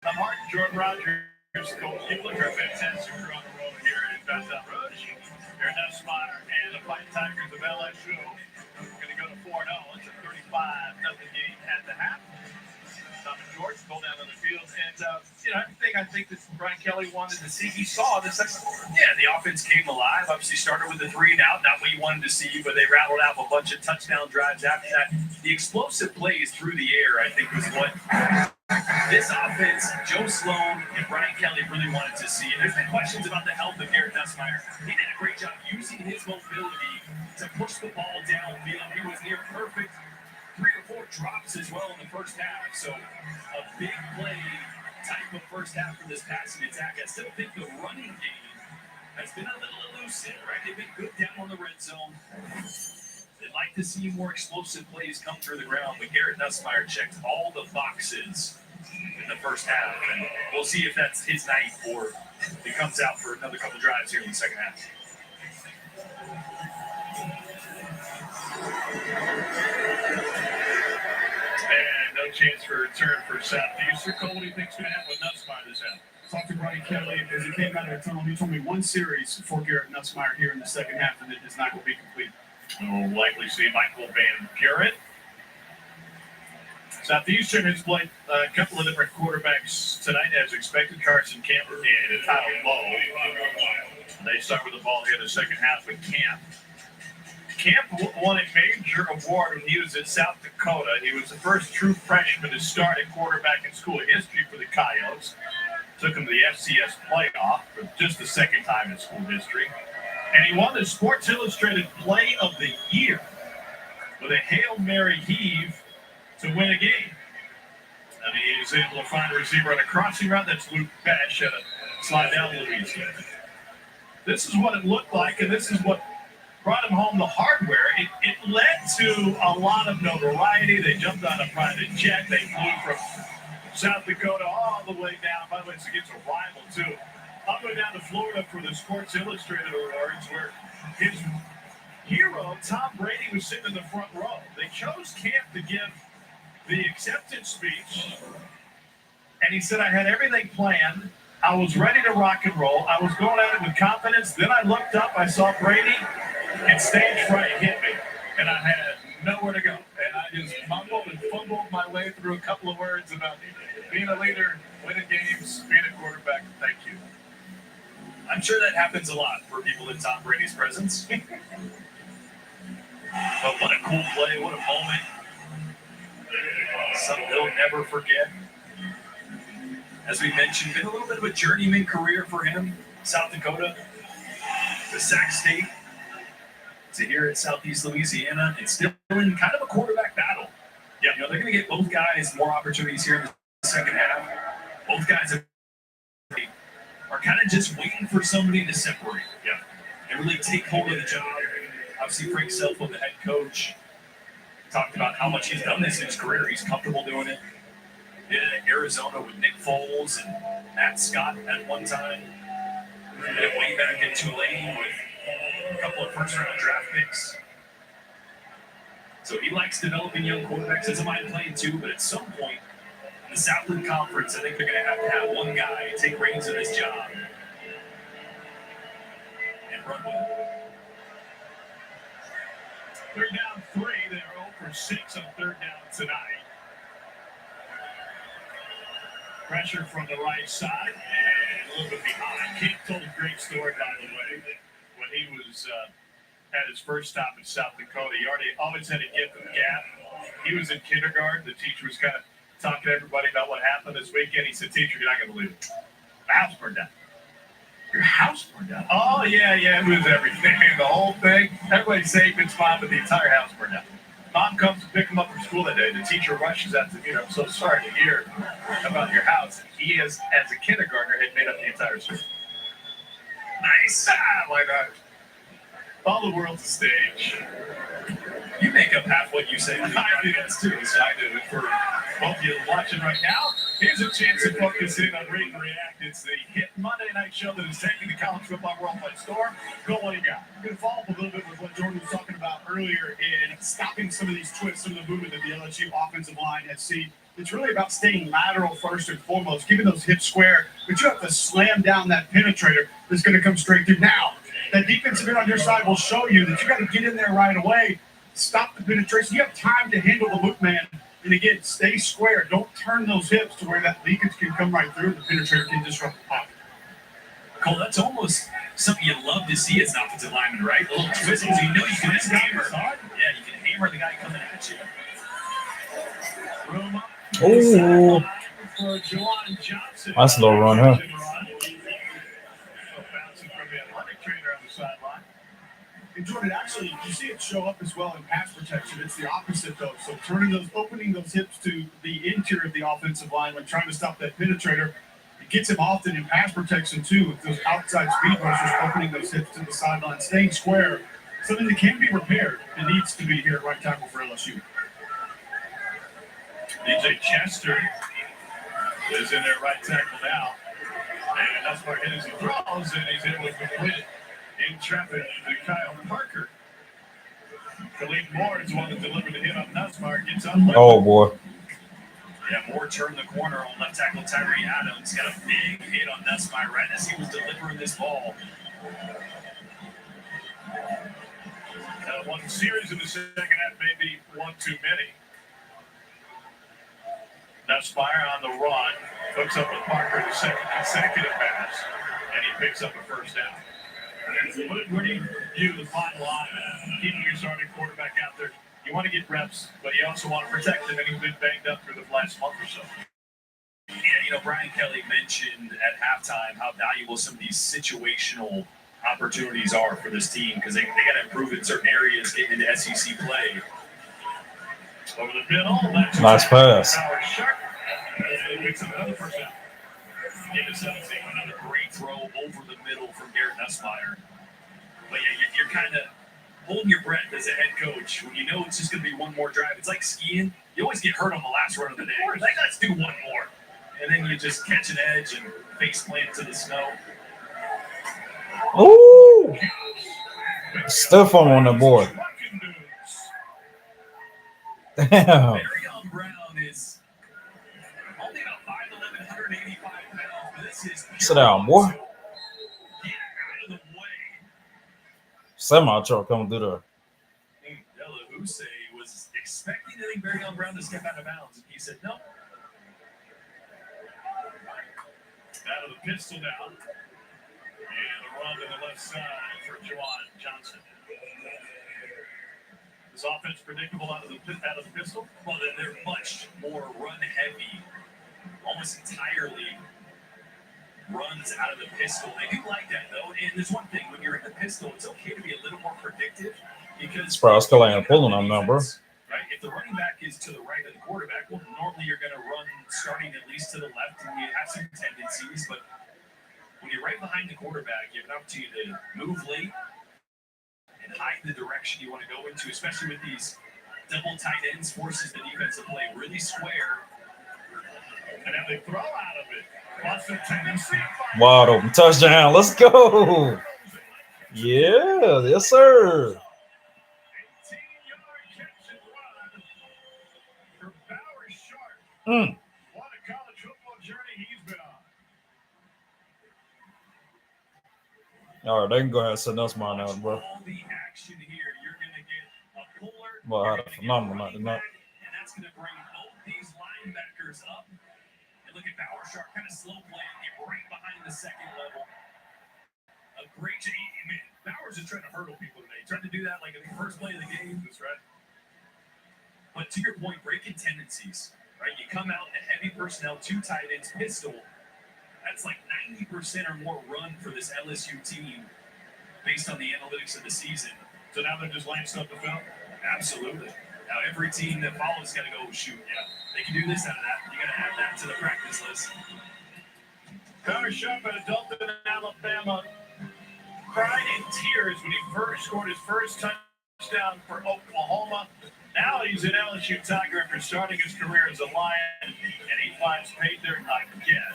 I'm Martin Jordan Rogers, Coach Eagles are fantastic crew on the road here in Baton Rouge. Aaron Nussmeier and the Fighting Tigers of LSU going to go to 4-0. It's a 35-0 game at the half. Tom and George pulled down on the field, and everything I think that Brian Kelly wanted to see, he saw in the second quarter. Yeah, the offense came alive. Obviously started with the 3 and out, not what you wanted to see, but they rattled out a bunch of touchdown drives after that. The explosive plays through the air, I think, was what this offense, Joe Sloan and Brian Kelly really wanted to see. And there's been questions about the health of Garrett Nussmeier. He did a great job using his mobility to push the ball downfield. He was near perfect. 3 or 4 drops as well in the first half. So a big play type of first half for this passing attack. I still think the running game has been a little elusive, right? They've been good down on the red zone. They'd like to see more explosive plays come through the ground, but Garrett Nussmeier checked all the boxes in the first half, and we'll see if that's his night or he comes out for another couple drives here in the second half. And no chance for a return for Southeastern. Cole, what do you think's going to happen with Nussmeier this half? Talked to Brian Kelly as he came out of the tunnel. He told me one series for Garrett Nussmeier here in the second half, and it is not going to be complete. We'll likely see Michael Van Buren. Southeastern has played a couple of different quarterbacks tonight, as expected. Carson Camp and Tyler Lowe. They start with the ball here in the second half with Camp. Camp won a major award when he was at South Dakota. He was the first true freshman to start at quarterback in school history for the Coyotes. Took him to the FCS playoff for just the second time in school history. And he won the Sports Illustrated Play of the Year with a Hail Mary heave to win a game. And he was able to find a receiver on a crossing route. That's Luke Bash at a slide down Louisiana. This is what it looked like, and this is what brought him home the hardware. It led to a lot of notoriety. They jumped on a private jet. They flew from South Dakota all the way down. By the way, it's against a rival, too. All the way down to Florida for the Sports Illustrated Awards, where his hero, Tom Brady, was sitting in the front row. They chose Camp to give the acceptance speech, and he said, I had everything planned. I was ready to rock and roll. I was going at it with confidence. Then I looked up, I saw Brady, and stage fright hit me, and I had nowhere to go. And I just mumbled and fumbled my way through a couple of words about being a leader, winning games, being a quarterback. Thank you. I'm sure that happens a lot for people in Tom Brady's presence. But what a cool play, what a moment. Something he'll never forget. As we mentioned, been a little bit of a journeyman career for him. South Dakota, to Sac State, to here at Southeast Louisiana, and still in kind of a quarterback battle. Yeah, they're going to get both guys more opportunities here in the second half. Both guys are kind of just waiting for somebody to separate. Yeah, and really take hold of the job. Obviously, Frank Selfo, the head coach, talked about how much he's done this in his career. He's comfortable doing it. Did it in Arizona with Nick Foles and Matt Scott at one time. Did it way back in Tulane with a couple of first-round draft picks. So he likes developing young quarterbacks. Doesn't mind playing too, but at some point in the Southland Conference, I think they're going to have one guy take reins of this job and run with it. Third down 3. They're 0 for 6 on third down tonight. Pressure from the right side and a little bit behind. Camp told a great story, by the way, when he was at his first stop in South Dakota. He always had a gift of gab. He was in kindergarten. The teacher was kind of talking to everybody about what happened this weekend. He said, teacher, you're not going to believe it. The house burned down. Your house burned down? Oh, yeah, it was everything. The whole thing. Everybody's safe, it's fine, but the entire house burned down. Mom comes to pick him up from school that day. The teacher rushes out to, I'm so sorry to hear about your house. He has, as a kindergartner, had made up the entire story. Nice. Why not? All the world's a stage. You make up half what you say. I do that too. I do it for both of you watching right now. Here's a chance to focus in on Read and React. It's the hit Monday night show that is taking the college football world by storm. Go, what do you got? I'm going to follow up a little bit with what Jordan was talking about earlier in stopping some of these twists, some of the movement that the LSU offensive line has seen. It's really about staying lateral first and foremost, keeping those hips square, but you have to slam down that penetrator that's going to come straight through. Now, that defensive end on your side will show you that you got to get in there right away, stop the penetration. You have time to handle the loop man. And again, stay square. Don't turn those hips to where that leakage can come right through. The penetrator can disrupt the pocket. Cole, that's almost something you love to see as an offensive lineman, right? A little twist, because you can just hammer. Yeah, you can hammer the guy coming at you. Room up. Oh, For Juwan Johnson. nice little run, huh? Bouncing from the athletic trainer on the sideline. And Jordan, actually, you see it show up as well in pass protection. It's the opposite, though. So opening those hips to the interior of the offensive line when trying to stop that penetrator, it gets him often in pass protection, too, with those outside speed rushers opening those hips to the sideline, staying square. Something that can be repaired. It needs to be here at right tackle for LSU. DJ Chester is in there right tackle now. And that's where hit as he throws, and he's able to complete it in traffic to Kyle Parker. Khalid Moore is the one that delivered the hit on Nussmeyer. Gets up. Oh boy. Yeah, Moore turned the corner on left tackle Tyree Adams. Got a big hit on Nussmeyer right as he was delivering this ball. One series in the second half, maybe one too many. Nussmeyer on the run, hooks up with Parker in the second consecutive pass, and he picks up a first down. Where do you view the fine line keeping your starting quarterback out there? You want to get reps, but you also want to protect him, and he's been banged up through the last month or so. Yeah, Brian Kelly mentioned at halftime how valuable some of these situational opportunities are for this team because they got to improve in certain areas, getting into SEC play. Over the middle, Nice pass. And picks up another first down. Another great throw over the middle from Garrett Nussmeier. But yeah, you're kind of holding your breath as a head coach when you know it's just going to be one more drive. It's like skiing. You always get hurt on the last run of the day. Like, let's do one more. And then you just catch an edge and face plant to the snow. Ooh! Stiff on the board. Damn. Marion Brown is only about 5'11", 185 pounds, but this is Sit down, boy. Get out of the way. Semi-truck coming through there. Lousiana was expecting to think Marion Brown to step out of bounds, and he said no. Out of the pistol now. And a run to the left side for Juwan Johnson. This offense predictable out of the pistol? Well, they're much more run-heavy, almost entirely runs out of the pistol. They do like that, though. And there's one thing. When you're in the pistol, it's okay to be a little more predictive because Still ain't pulling on number. Right? If the running back is to the right of the quarterback, well, normally you're going to run starting at least to the left, and you have some tendencies. But when you're right behind the quarterback, you have an opportunity to move late and hide the direction you want to go into, especially with these double tight ends, forces the defense to play really square. And then they throw out of it. Lots of tendency. Wide open touchdown. Let's go. Yeah, yes, sir. 18-yard catch and run for Bowers Sharp. What a college football journey he's been on. All right, they can go ahead and send us mine out, bro. All the action here, you're going to get a puller. Well, I had a phenomenal night tonight. And that's going to bring both these linebackers up. And look at Bauer Sharp, kind of slow playing, get right behind the second level. A great change. Man, Bowers is trying to hurdle people today. He tried to do that like in the first play of the game. That's right. But to your point, breaking tendencies, right? You come out in a heavy personnel, two tight ends, pistol. That's like 90% or more run for this LSU team based on the analytics of the season. So now they're just laying stuff to film? Absolutely. Now every team that follows got to go, shoot, yeah, they can do this out of that. You got to add that to the practice list. Bowers Sharp at Adulton, Alabama, cried in tears when he first scored his first touchdown for Oklahoma. Now he's an LSU Tiger after starting his career as a Lion, and he finds pay dirt again.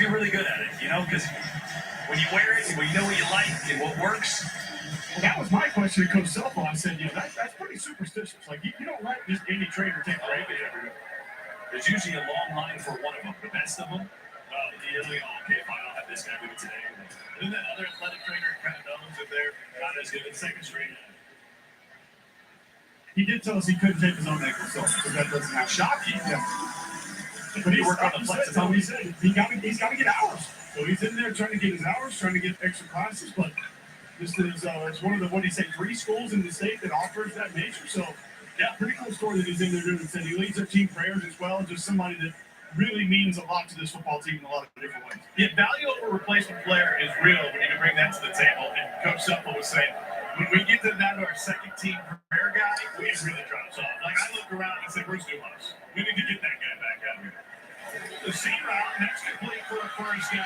be really good at it, because when you wear it, when you know what you like and what works. Well, that was my question to Coach Selfo. I said, that's pretty superstitious. Like, you don't let just any trainer take a break every day. There's usually a long line for one of them. The best of them, okay, fine, I'll have this guy do it today. Then that other athletic trainer kind of knows if they're not as good at second string. He did tell us he couldn't take his own ankle, so that doesn't have shocking. Yeah. But he's working on the flexibility. He said he's got to get hours. So he's in there trying to get his hours, trying to get extra classes. But this is it's one of the 3 schools in the state that offers that nature. So yeah, pretty cool story that he's in there doing. It said he leads their team prayers as well. Just somebody that really means a lot to this football team in a lot of different ways. The value of a replacement player is real when you can bring that to the table. And Coach Selfo was saying, when we get to that our second team prayer guy, we really drops off. Like, I look around and say, where's Dumas? We need to get that guy back out here. The seam route, next complete for a first down.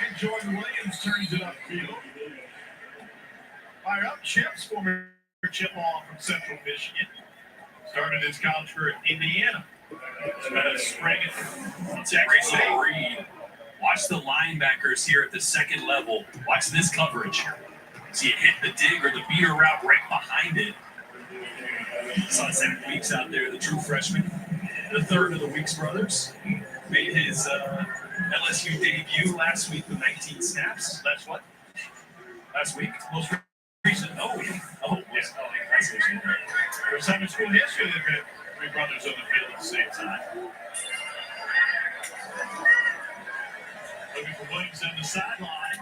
And Jordan Williams turns it upfield. Fire up Chips, former chip ball from Central Michigan. Started his college career at Indiana. Spring it. Texas read. Watch the linebackers here at the second level. Watch this coverage. See it hit the dig or the beater route right behind it. Saw Zach Weeks out there, the true freshman. The third of the Weeks brothers. Made his LSU debut last week with 19 snaps. That's what? Last week? Most recent. Yes. There's some in school history that had 3 brothers on the field at the same time. Looking for Williams on the sideline.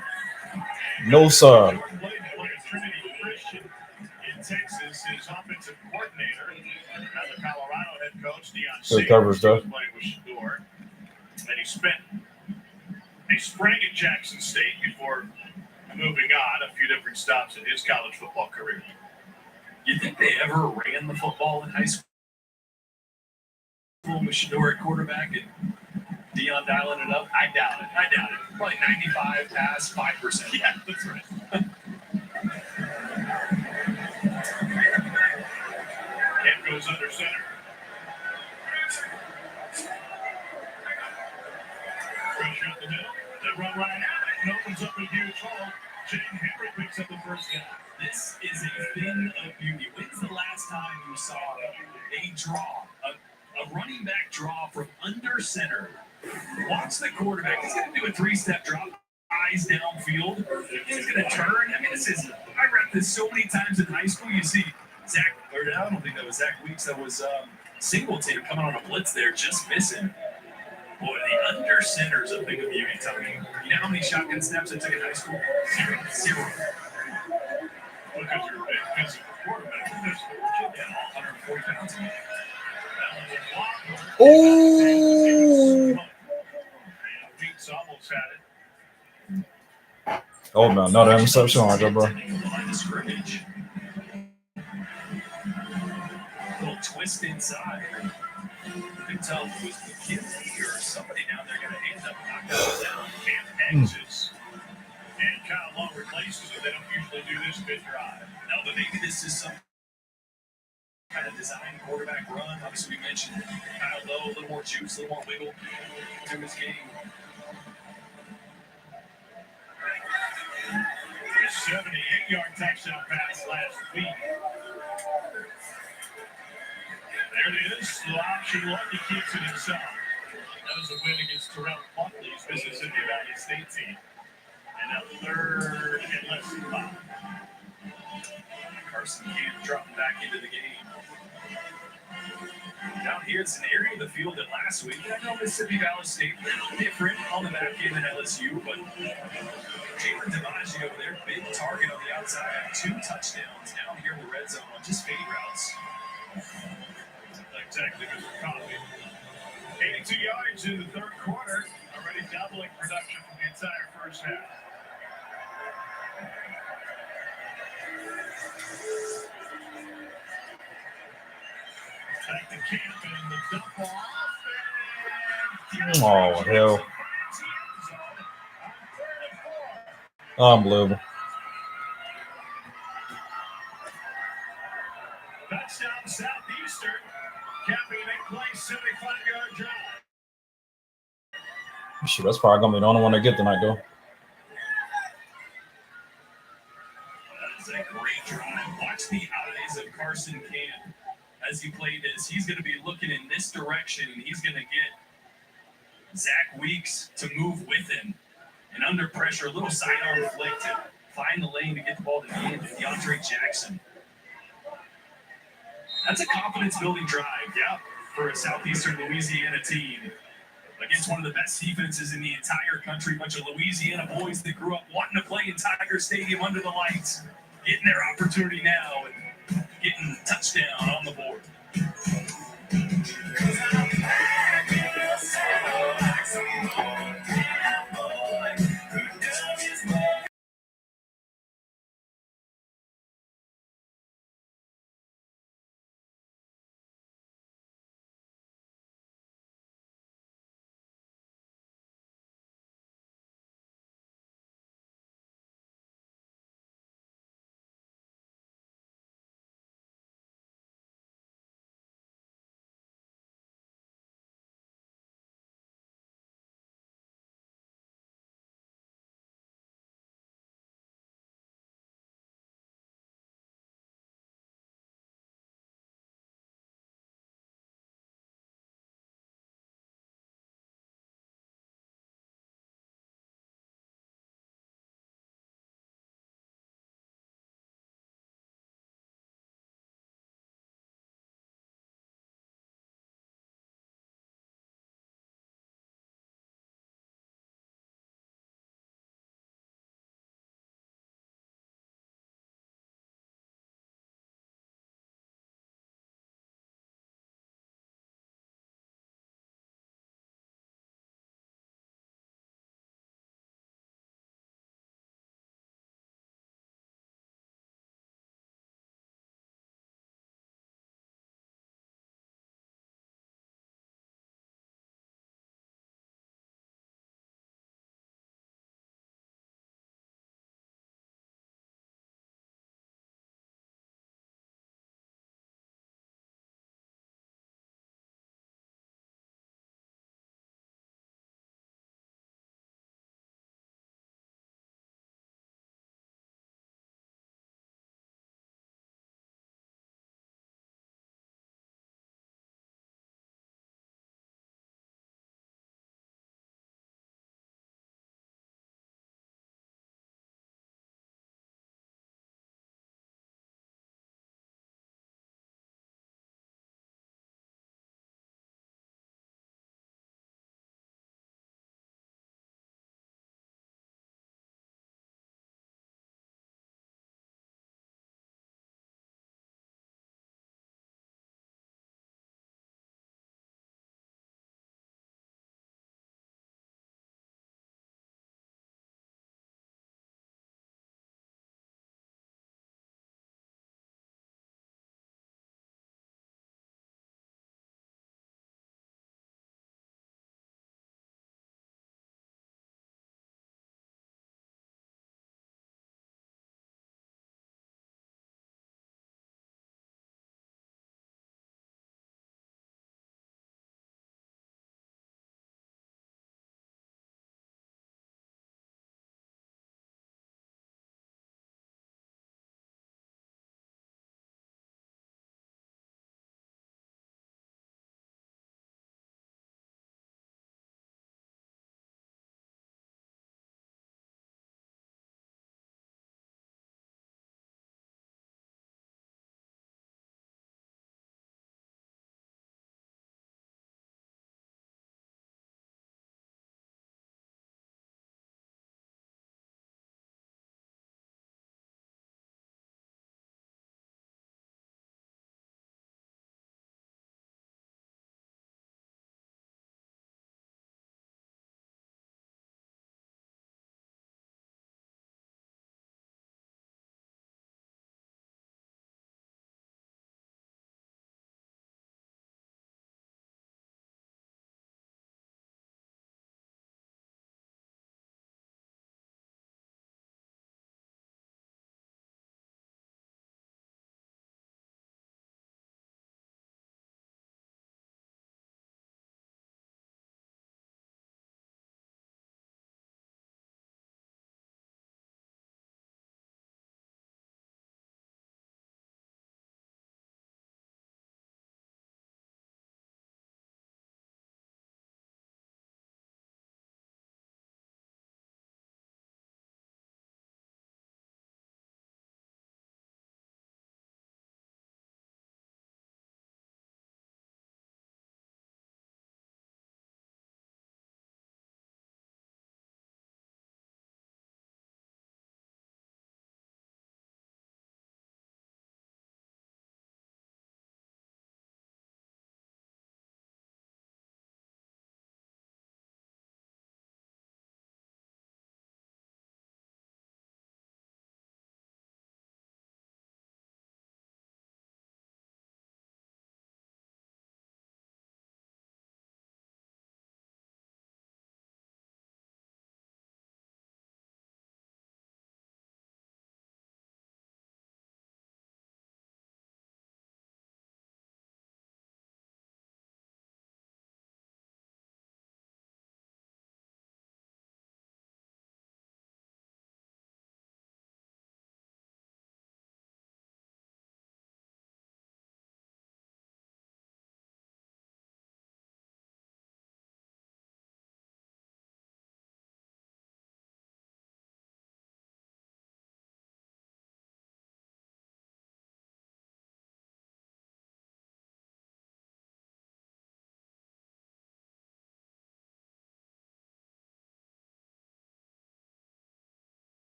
No, sir. Jordan Williams played at Trinity Christian in Texas. His offensive coordinator, now the Colorado head coach, Deion Good coverage, though. playing with Shador. And he spent a spring at Jackson State before moving on a few different stops in his college football career. You think they ever ran the football in high school with Shador at quarterback and Deion dialing it up? I doubt it. Probably 95 pass, 5%. Yeah, that's right. Kemp goes under center. Pressure up the middle. They run right at it. And opens up a huge hole. Shane Henry picks up the first down. This is a thing of beauty. When's the last time you saw a draw, a running back draw from under center? Watch the quarterback. He's going to do a 3-step drop, eyes downfield. He's going to turn. I read this so many times in high school. You see I don't think that was Zach Weeks. That was Singleton coming on a blitz there, just missing. Boy, the under center is a thing of beauty, Tony. You know how many shotgun snaps I took in high school? Zero. Because you're a physical quarterback. Yeah, 140 pounds. Oh! Weeks almost had it. Oh, no, not an interception on it, bro. Line of scrimmage. Little twist inside. You can tell it was McKinley or somebody down there got a hand up, knocked it down. Camp exits. And Kyle Long replaces it. They don't usually do this mid-drive. No, but maybe this is some kind of design quarterback run. Obviously, we mentioned Kyle Lowe, a little more juice, a little more wiggle in his game. A 78-yard touchdown pass last week. There it is. The option look. He keeps it himself. That was a win against Terrell Buckley's Mississippi Valley State team. And a 3rd and less than 5. Carson Camp dropping back into the game. Down here, it's an area of the field that last week, I know Mississippi Valley State, a little different on the back end than LSU, but Jalen DiMaggio over there, big target on the outside, 2 touchdowns down here in the red zone on just fade routes. Exactly, Mr. Conley. 82 yards in the 3rd quarter, already doubling production from the entire first half. Back to Camp and the dump off. Oh, hell. Unbelievable. Touchdown Southeastern, capping a place 75-yard drive. Shit, that's probably gonna be the only one they get tonight, though. That is a great drive. Watch the eyes of Carson Camp as he played this. He's going to be looking in this direction, and he's going to get Zach Weeks to move with him. And under pressure, a little sidearm flick to find the lane to get the ball to the end of DeAndre Jackson. That's a confidence-building drive, yeah, for a Southeastern Louisiana team against one of the best defenses in the entire country. A bunch of Louisiana boys that grew up wanting to play in Tiger Stadium under the lights, getting their opportunity now and getting touchdown on the board.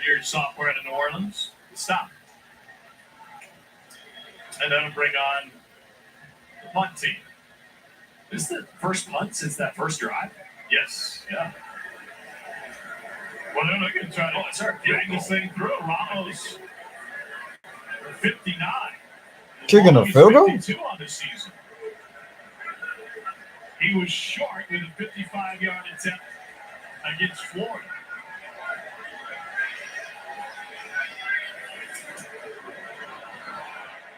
third-year sophomore out of New Orleans. Stop. And that'll bring on the punt team. This is the first punt since that first drive. Yes. Yeah. Well, they're looking to try to getting this thing through. Ramos, 59. Kicking a field goal? 52 on the season. He was short with a 55-yard attempt against Florida.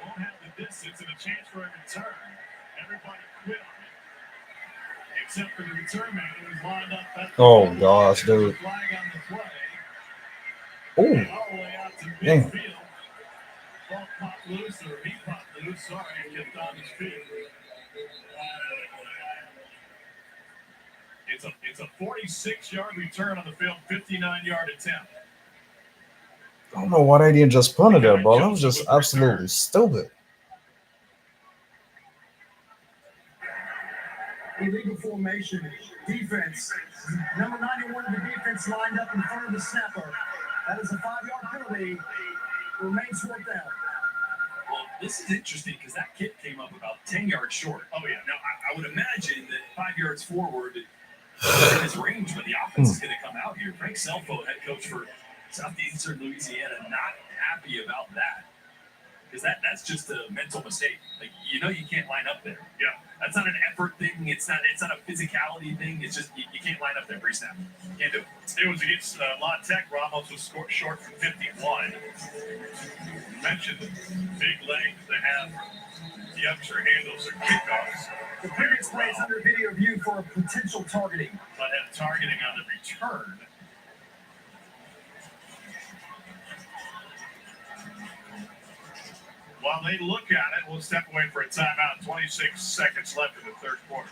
Won't have the distance and a chance for a return. Everybody quit on it. Except for the return man who was lined up. Oh, gosh, dude. Flag on the play. Oh, All the way out to damn. midfield. Ball popped loose, or he popped loose. Sorry, he kept on his feet. It's a 46-yard return on the field, 59-yard attempt. I don't know why they didn't just punt it that ball. That was just absolutely stupid. Illegal formation. Defense. Number 91 of the defense lined up in front of the snapper. That is a 5-yard penalty. Remains fourth down. Well, this is interesting because that kick came up about 10 yards short. Oh, yeah. Now, I would imagine that 5 yards forward is in his range when the offense is going to come out here. Frank Selfo, head coach for Southeastern Louisiana, not happy about that. Because that's just a mental mistake. Like, you can't line up there. Yeah. That's not an effort thing. It's not a physicality thing. It's just you can't line up there pre-snap. You can't do it. It was against La Tech. Ramos was short from 51. You mentioned the big legs they have. The extra handles or kickoffs. The previous play is under video view for a potential targeting. But have targeting on the return. While they look at it, we'll step away for a timeout. 26 seconds left in the third quarter.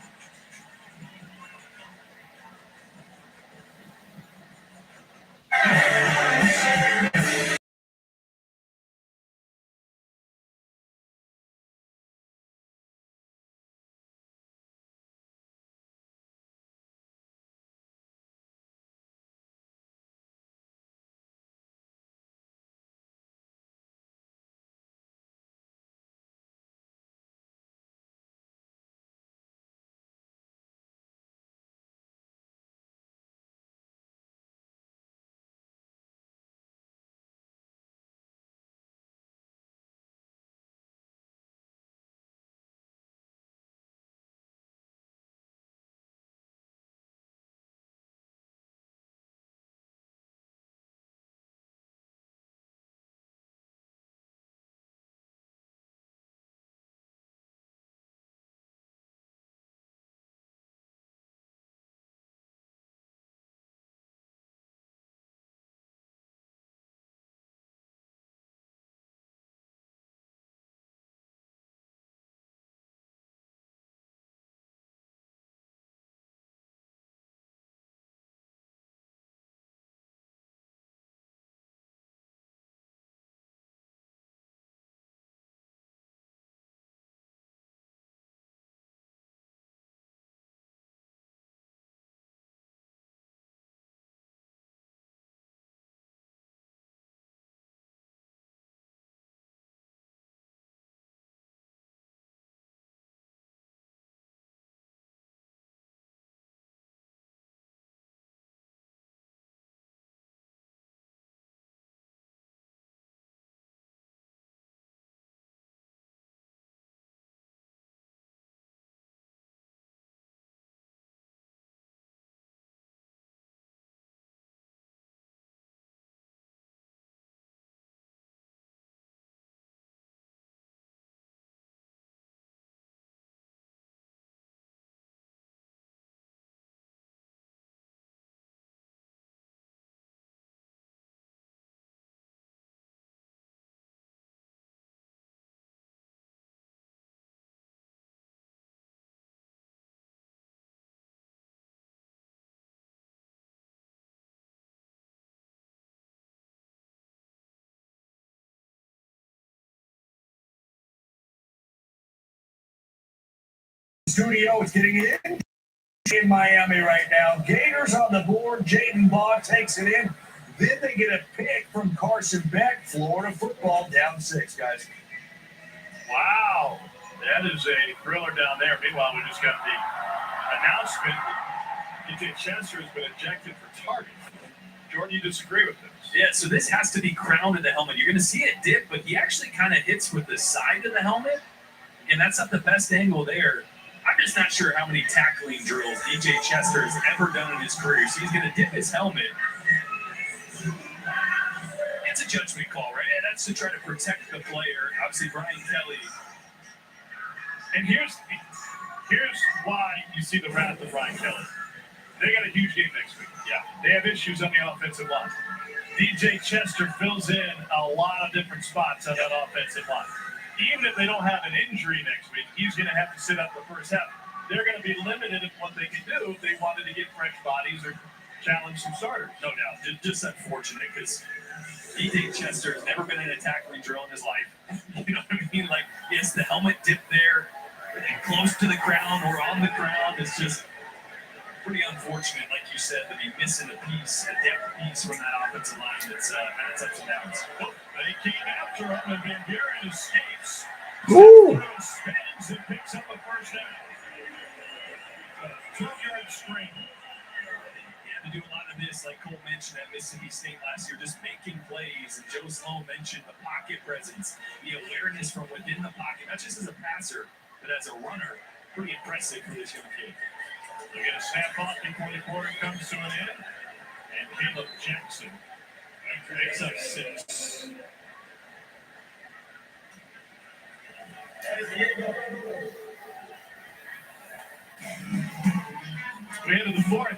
Studio is getting it in Miami right now. Gators on the board. Jaden Baugh takes it in. Then they get a pick from Carson Beck. Florida football down 6, guys. Wow, that is a thriller down there. Meanwhile, we just got the announcement that DJ Chester has been ejected for targeting. Jordan, you disagree with this? Yeah, so this has to be crown of the helmet. You're going to see it dip, but he actually kind of hits with the side of the helmet, and that's not the best angle there. I'm just not sure how many tackling drills DJ Chester has ever done in his career. So he's going to dip his helmet. It's a judgment call, right? And that's to try to protect the player. Obviously, Brian Kelly. And here's why you see the wrath of Brian Kelly. They got a huge game next week. Yeah. They have issues on the offensive line. DJ Chester fills in a lot of different spots on that offensive line. Even if they don't have an injury next week, he's going to have to sit up the first half. They're going to be limited in what they can do if they wanted to get fresh bodies or challenge some starters. No doubt. Just unfortunate because DJ Chester has never been in a tackling drill in his life. You know what I mean? Like, yes, the helmet dip there, close to the ground or on the ground. It's just pretty unfortunate, like you said, to be missing a piece, a depth piece from that offensive line that's had its ups and downs. They came after him, and Van Buren escapes. Woo! Spins and picks up a first down. 2-yard screen. Yeah, to do a lot of this, like Cole mentioned at Mississippi State last year, just making plays. And Joe Sloan mentioned the pocket presence, the awareness from within the pocket, not just as a passer, but as a runner. Pretty impressive for this young kid. We get a snap off before the quarter comes to an end. And Caleb Jackson picks up 6. We ended the fourth.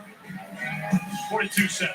42-7.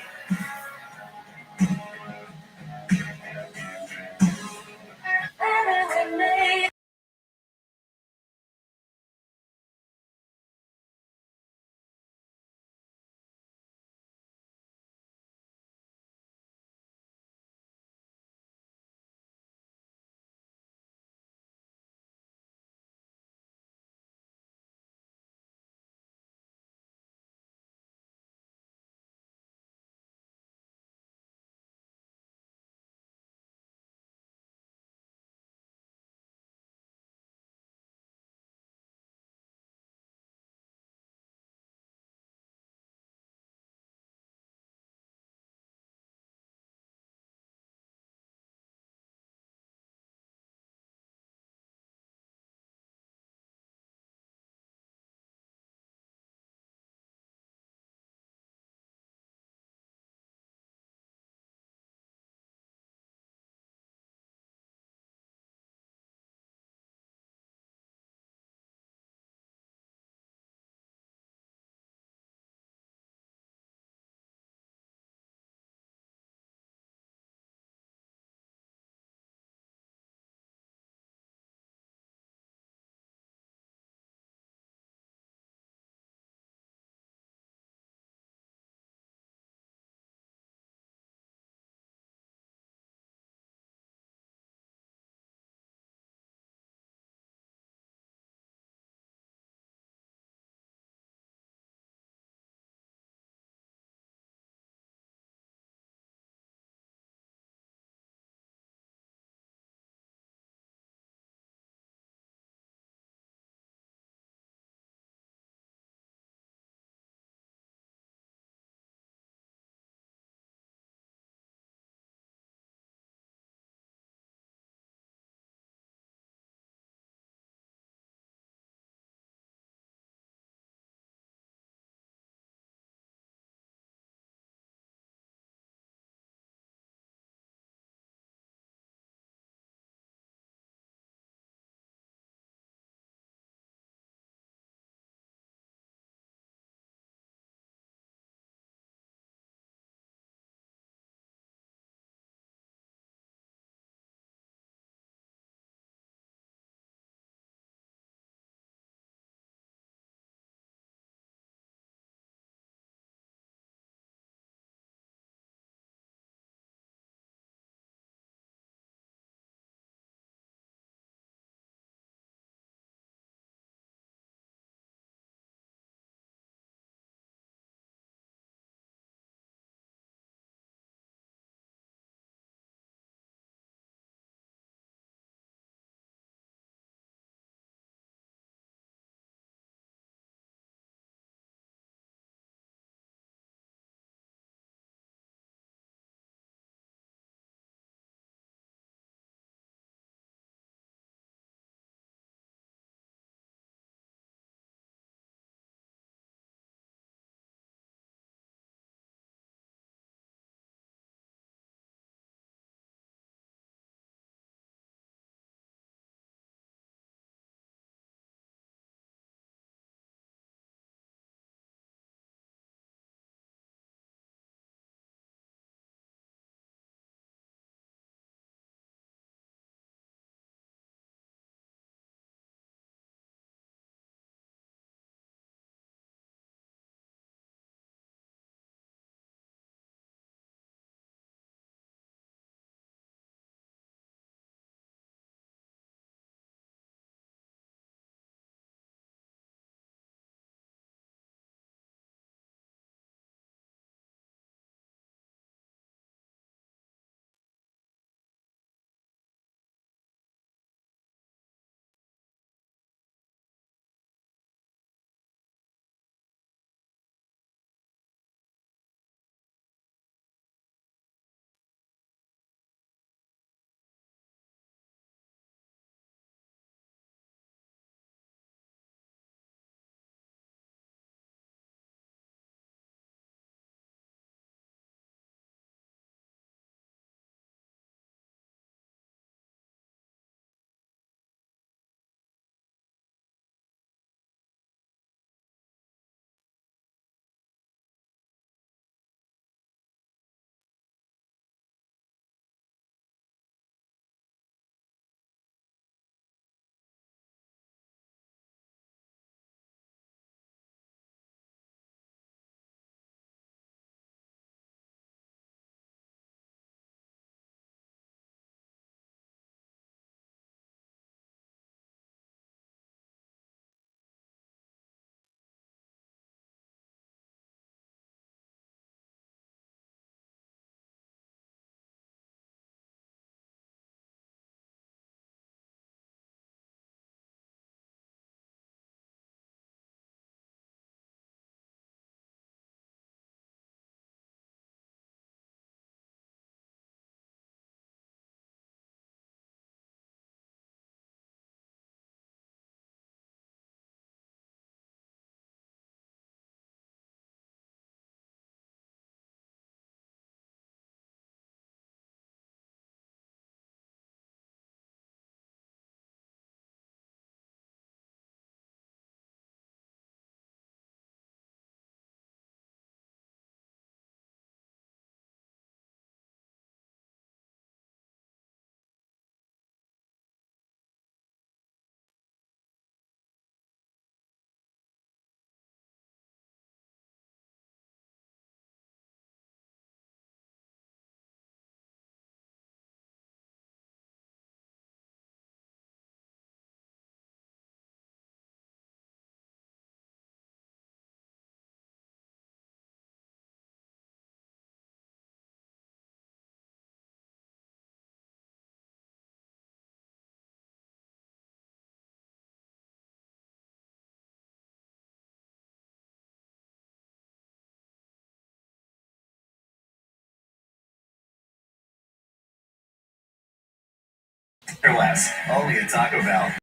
Or less. Only at Taco Bell.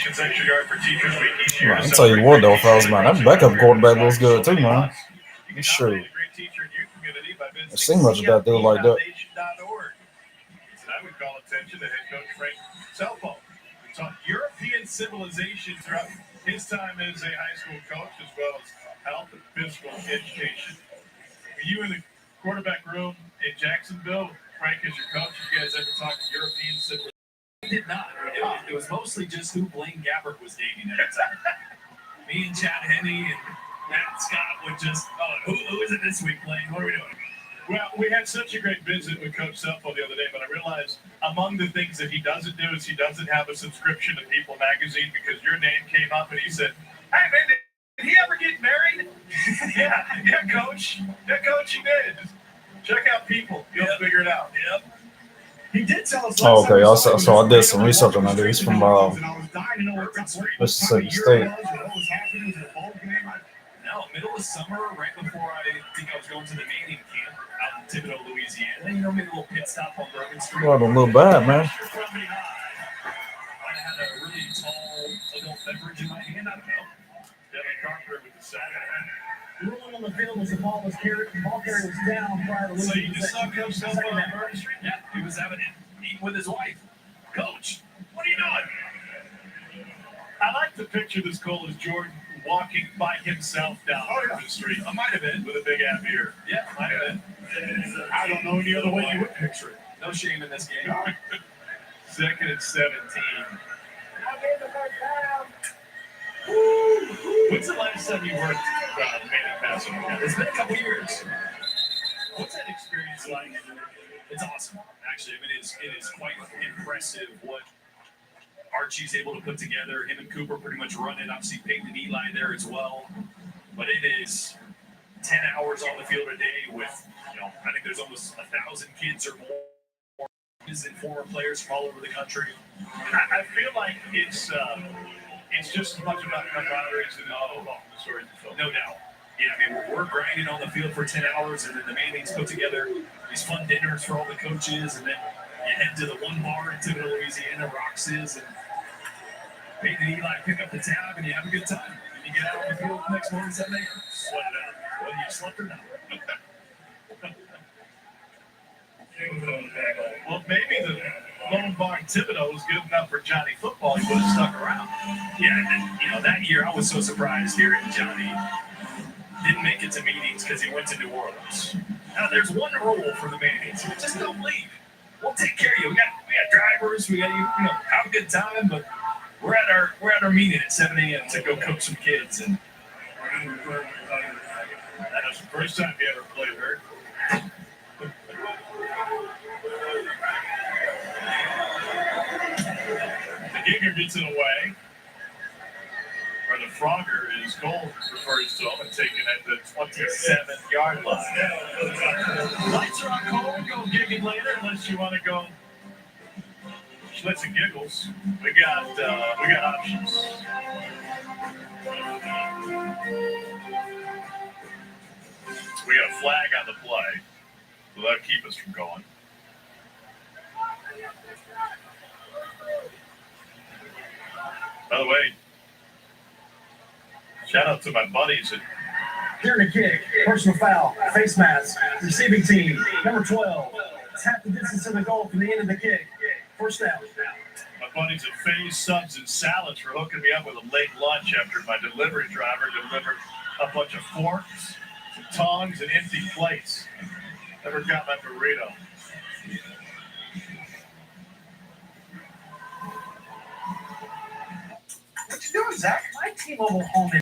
Extra yard for teachers week each year. Man, I tell you what though, fellas, man, that backup quarterback looks good too, man. He's sure. I've seen much of that dude like that. I would call attention to head coach Frank Selfo, who taught European civilization throughout his time as a high school coach, as well as health and physical education. Were you in the quarterback room in Jacksonville, Frank, as your coach? Did you guys ever talk European civilization? Did not. It was mostly just who Blaine Gabbert was dating at the time. Me and Chad Henne and Matt Scott would just, who is it this week, Blaine? What are we doing? Well, we had such a great visit with Coach Selfo the other day, but I realized among the things that he doesn't do is he doesn't have a subscription to People magazine because your name came up and he said, "Hey, man, did he ever get married?" yeah, Coach. Yeah, Coach, he did. Just check out People. You'll figure it out. Yep. He did tell us. Oh, okay. So I did some research on that. He's from Mississippi State. No, middle of summer, right before I think I was going to the Manning camp out in Thibodaux, Louisiana. You know, made a little pit stop on Bergen Street. Well, a little bad, man. I had a really tall adult beverage in my hand. I don't know. Devin Carpenter with the sack. Rolling on the field as the ball carrier was down prior to losing. So you just saw Coach Selfo on Bergen Street? Yeah, he was having it eating with his wife. Coach, what are you doing? I like to picture this Cole as Jordan walking by himself down the street. I might have been with a big ass beer. Yeah, might have been. I don't know any other way you would picture it. No shame in this game. 2nd and 17. When's the last time you worked Manning passing? It's been a couple years. What's that experience like? It's awesome, actually. I mean, it is quite impressive what Archie's able to put together. Him and Cooper pretty much run it. Obviously, Peyton and Eli there as well. But it is 10 hours on the field a day with, I think there's almost 1,000 kids or more and former players from all over the country. I feel like it's just as much about camaraderie as football. No doubt. Yeah, I mean, we're grinding on the field for 10 hours, and then the Mannings put together these fun dinners for all the coaches, and then you head to the one bar in Thibodaux, Louisiana, Rox's, and Peyton and Eli pick up the tab, and you have a good time. And you get out on the field the next morning, 7 a.m. Sweat it out, whether you slept or not. Well, maybe the Lone Bar in Thibodaux was good enough for Johnny football. He would have stuck around. Yeah, and that year I was so surprised hearing Johnny didn't make it to meetings because he went to New Orleans. Now, there's one rule for the Mannings: just don't leave. we'll take care of you. We got drivers. We got have a good time, but we're at our meeting at 7 a.m. to go coach some kids. And that's the first time he ever played her. The Giger gets it away. Or the Frogger, as Gold refers to him, and taken at the 27-yard line. Lights are on Cole. Go gigging later, unless you want to go schlitz and giggles. We got options. We got a flag on the play, so that'll keep us from going. By the way, shout out to my buddies at During the kick, personal foul, face mask, receiving team, number 12. Tap the distance of the goal from the end of the kick. First down. my buddies at Faye's Subs and Salads for hooking me up with a late lunch after my delivery driver delivered a bunch of forks, some tongs, and empty plates. Never got my burrito. What you doing, Zach? My T-Mobile home is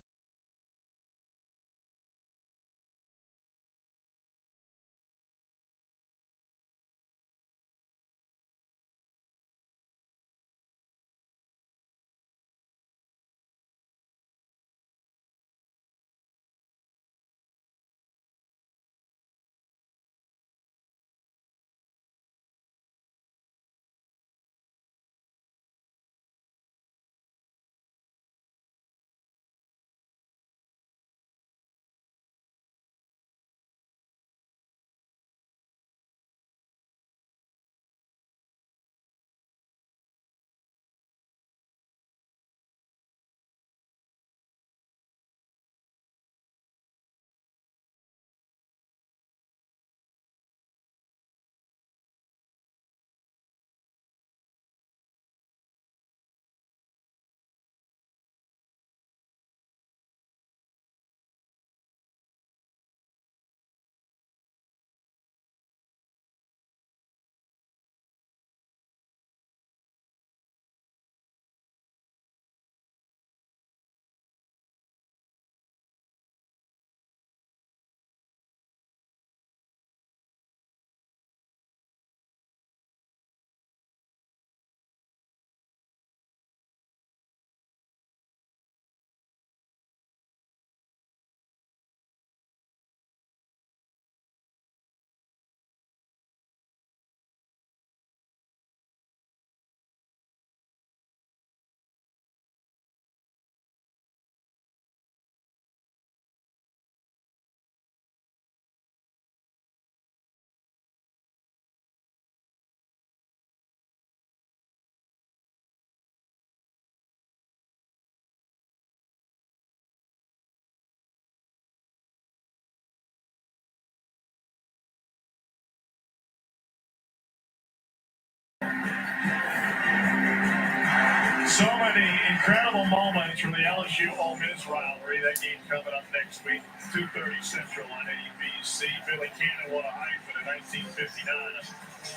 So many incredible moments from the LSU Ole Miss rivalry. That game coming up next week, 2:30 Central on ABC. Billy Cannon won a Heisman in 1959,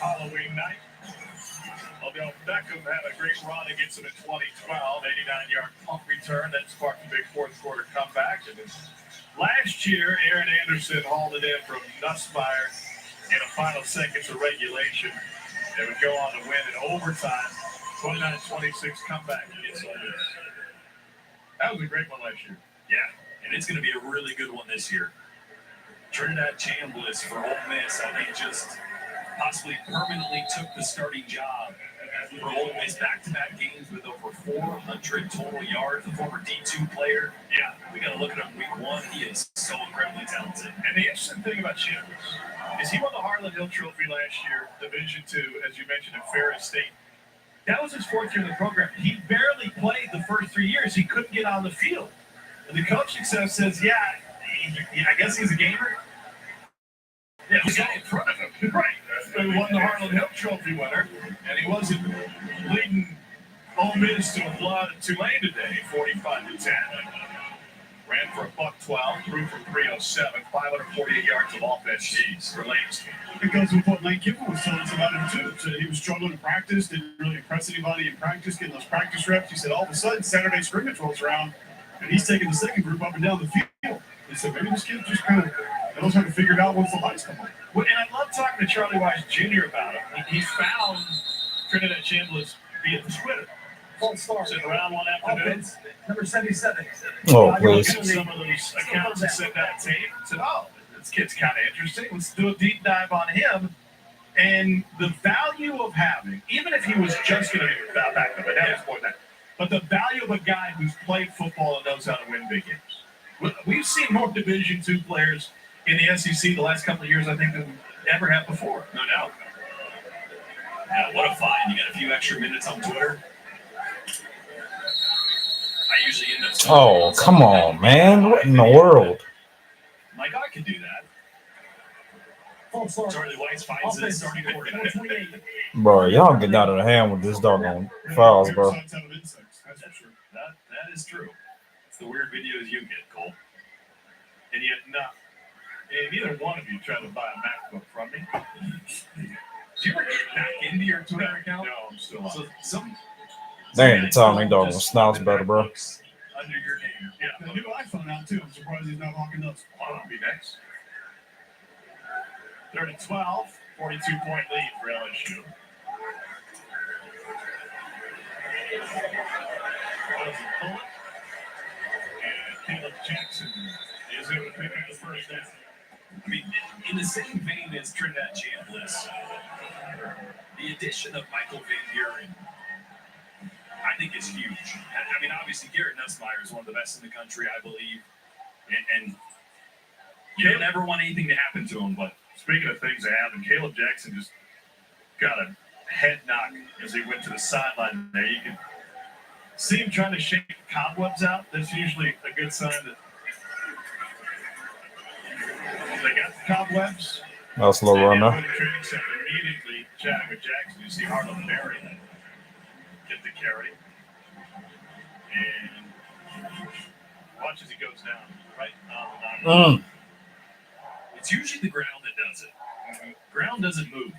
Halloween night. Although Beckham had a great run against him in 2012, 89-yard punt return that sparked a big fourth-quarter comeback. And last year, Aaron Anderson hauled it in from Nussmeier in the final seconds of regulation. They would go on to win in overtime. 29-26 comeback against Ole Miss. That was a great one last year. yeah, and it's going to be a really good one this year. Trinidad Chambliss for Ole Miss, I think, just possibly permanently took the starting job for Ole Miss. Back-to-back games with over 400 total yards. The former D2 player. Yeah, we got to look at him week one. He is so incredibly talented. And the interesting thing about Chambliss is he won the Harlan Hill Trophy last year, Division II, as you mentioned, at Ferris State. That was his fourth year in the program. He barely played the first 3 years. He couldn't get on the field. And the coaching staff says, I guess he's a gamer. Yeah, he's got in front of him. Right. He won the Harlan Hill Trophy winner, and he wasn't leading Ole Miss to a blood at Tulane today, 45-10. Ran for a $112, threw for 307, 548 yards of offense. Jeez, for Lance. It goes with what Lane Kiffin was telling us about him, too. So he was struggling in practice, didn't really impress anybody in practice, getting those practice reps. He said all of a sudden, Saturday scrimmage rolls around, and he's taking the second group up and down the field. He said, maybe this kid just kind of knows how to figure it out once the lights come on. Well, and I love talking to Charlie Wise Jr. about it. He found Trinidad Chambliss via Twitter. Full start. Sitting around one afternoon. Offense, number 77. Oh, I looked please. at some of those accounts and sent out tape and said, oh, this kid's kind of interesting. Let's do a deep dive on him. And the value of having, even if he was just going to back up, but that was more than that. But the value of a guy who's played football and knows how to win big games. We've seen more Division II players in the SEC the last couple of years, I think, than we ever have before. No doubt. Yeah, what a find. You got a few extra minutes on Twitter. I usually end up. Oh, come on, man. What in the world? Like, I could do that. Full start. Charlie Weiss finds it starting quarter. 428. Bro, y'all getting out of the hand with this doggone fouls, bro. Parasites out of insects, that's for sure. That is true. It's the weird videos you get, Cole. And yet, neither one of you tried to buy a MacBook from me. Did you ever get back into your Twitter account? No, I'm still on. So some. They ain't telling me doggone snouts better, bro. Under your name. Yeah, The new iPhone out, too. I'm surprised he's not hawking those. I'll be next. 3rd and 12, 42-point lead for LSU. Doesn't pull it. And Caleb Jackson is able to pick up the first down. I mean, in the same vein as Trinidad Chambliss, the addition of Michael Van Buren, I think, is huge. I mean, obviously, Garrett Nussmeier is one of the best in the country, I believe. And you don't ever want anything to happen to him, but Speaking of things that happen, Caleb Jackson just got a head knock as he went to the sideline there. You can see him trying to shake cobwebs out. That's usually a good sign that they got the cobwebs. That's a little run And there. the training center immediately chatting with Jackson. You see Harlan Berry get the carry. And watch as he goes down. Right on the line. it's usually the ground that does it. Ground doesn't move.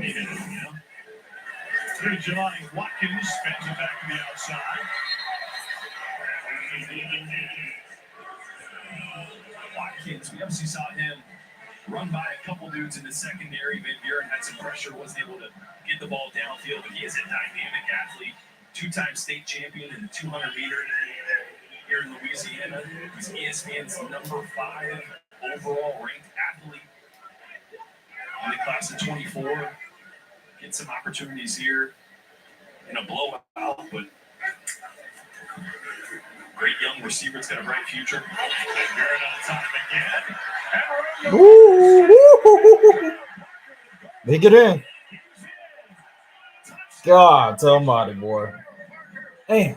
You know? Here's Jelani Watkins, spins it back to the outside. Watkins, we obviously saw him run by a couple dudes in the secondary. Van Buren had some pressure, wasn't able to get the ball downfield, but he is a dynamic athlete, two-time state champion in the 200-meter here in Louisiana. He's ESPN's number 5 overall ranked athlete in the class of 24. Get some opportunities here in a blowout, but great young receiver. It's got a bright future. And Barrett on top again. Ooh. They get in. God almighty, boy. Damn.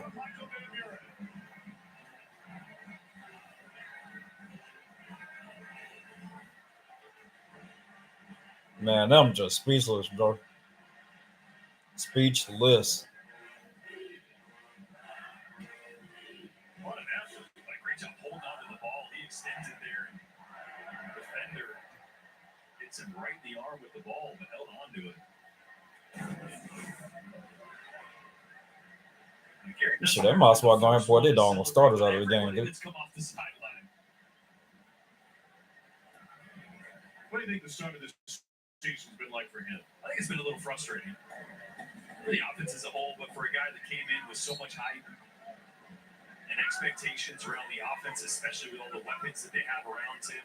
Man, I'm just speechless, bro. Speechless. What an effort. Like, great job holding on to the ball. He extends it there. And the defender hits him right in the arm with the ball, but held on to it. Shit, that might as well go ahead and put it on the starters out of the game, dude. It's come off the sideline. What do you think the start of this season's been like for him? I think it's been a little frustrating for the offense as a whole, but for a guy that came in with so much hype and expectations around the offense, especially with all the weapons that they have around him.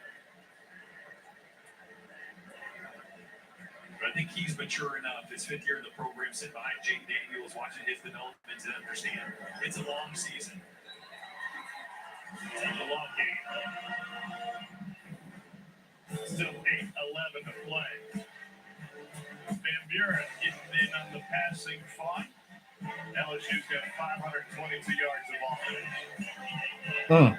But I think he's mature enough, his 5th year in the program, sitting behind Jake Daniels, watching his development to understand it's a long season. It's a long game. Still 8:11 to play. Van Buren getting in on the passing fun. LSU's got 522 yards of offense.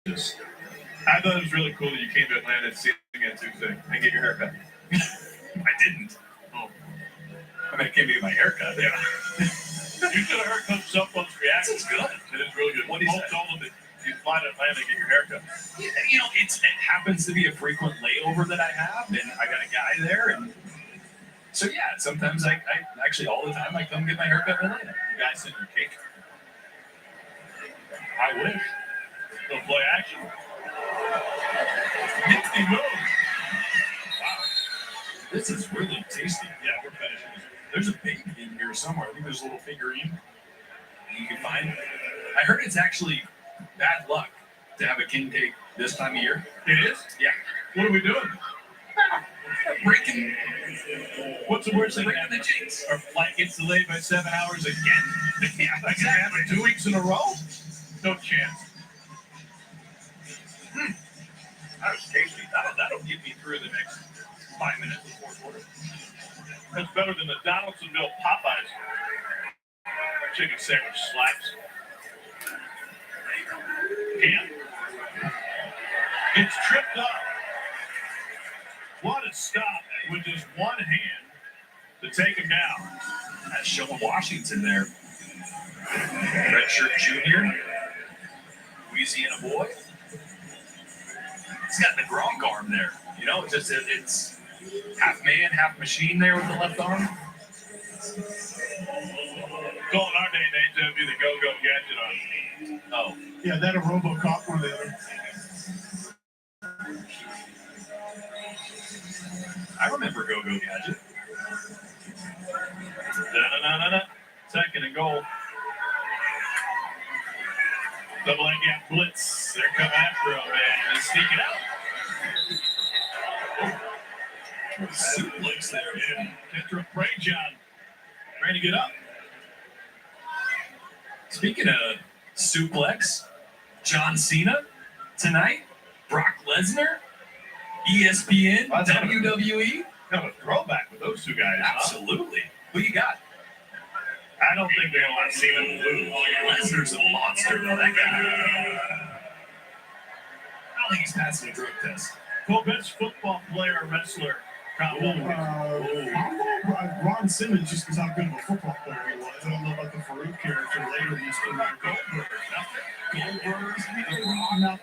I thought it was really cool that you came to Atlanta to see me on Tuesday and get your haircut. I didn't. Oh, I mean, I came to get my haircut. yeah. You should have heard Coach Zuppel's reaction. It's good. It is really good. What He he said? told him that you fly to Atlanta to get your haircut. You know, it happens to be a frequent layover that I have, and I got a guy there, and so yeah, sometimes I actually all the time I come get my haircut in Atlanta. The guy sent your cake. I wish. Go play action. Nifty move. Wow. This is really tasty. Yeah, we're finishing this. There's a baby in here somewhere. I think there's a little figurine that you can find. I heard it's actually bad luck to have a king cake this time of year. It is? Yeah. What are we doing? Breaking. What's the worst thing that Breaking the happens? jinx. Our flight gets delayed by 7 hours again? Yeah, Like it happened 2 weeks in a row? No chance. That was tasty. That'll get me through the next 5 minutes of the fourth quarter. That's better than the Donaldsonville Popeyes. Chicken sandwich slaps. Cam gets tripped up. What a stop with just one hand to take him down. That's Sean Washington there. Redshirt junior. Louisiana boy. He's got the Gronk arm there. You know, it's half man, half machine there with the left arm. Calling our day and age, that would be the go-go gadget on. Oh, Yeah, that a RoboCop or the other. I remember Go-Go Gadget. Da-da-da-da-da. Second and goal. Double A gap blitz. They're coming after him, man. They sneak it out. Suplex there. Yeah. Kendra John trying to get up. Speaking of suplex, John Cena tonight, Brock Lesnar, ESPN, Wow, that's WWE. Kind of a throwback with those two guys. Huh? Absolutely. Who you got? I don't think they're going to want to see them lose. Lesnar's a monster. That guy. I don't think he's passing a drug test. Best football player, wrestler. Combo. Ron Simmons, just because how good of a football player he was. I don't know about the Farouk character later. He's going to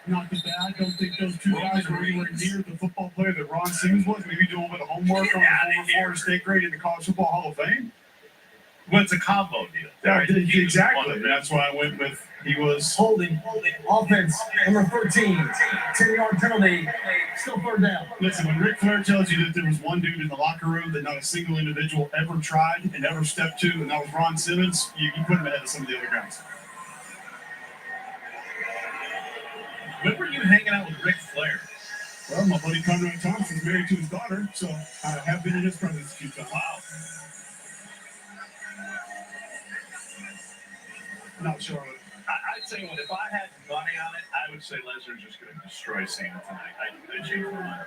not the bad. I don't think those two guys were anywhere near the football player that Ron Simmons was. Maybe doing a bit of homework on the former Florida State grade in the College Football Hall of Fame. Well, it's a combo deal. Yeah, He was exactly. one of them. That's why I went with he was Holding. Offense, number 13. 10-yard penalty. Still third down. Listen, when Ric Flair tells you that there was one dude in the locker room that not a single individual ever tried and ever stepped to, and that was Ron Simmons, you put him ahead of some of the other guys. When were you hanging out with Ric Flair? Well, my buddy Conrad Thompson's married to his daughter, so I have been in his presence a few times. Wow. Not Charlotte. I'd say if I had money on it, I would say Lesnar's just going to destroy Cena tonight. I change my mind.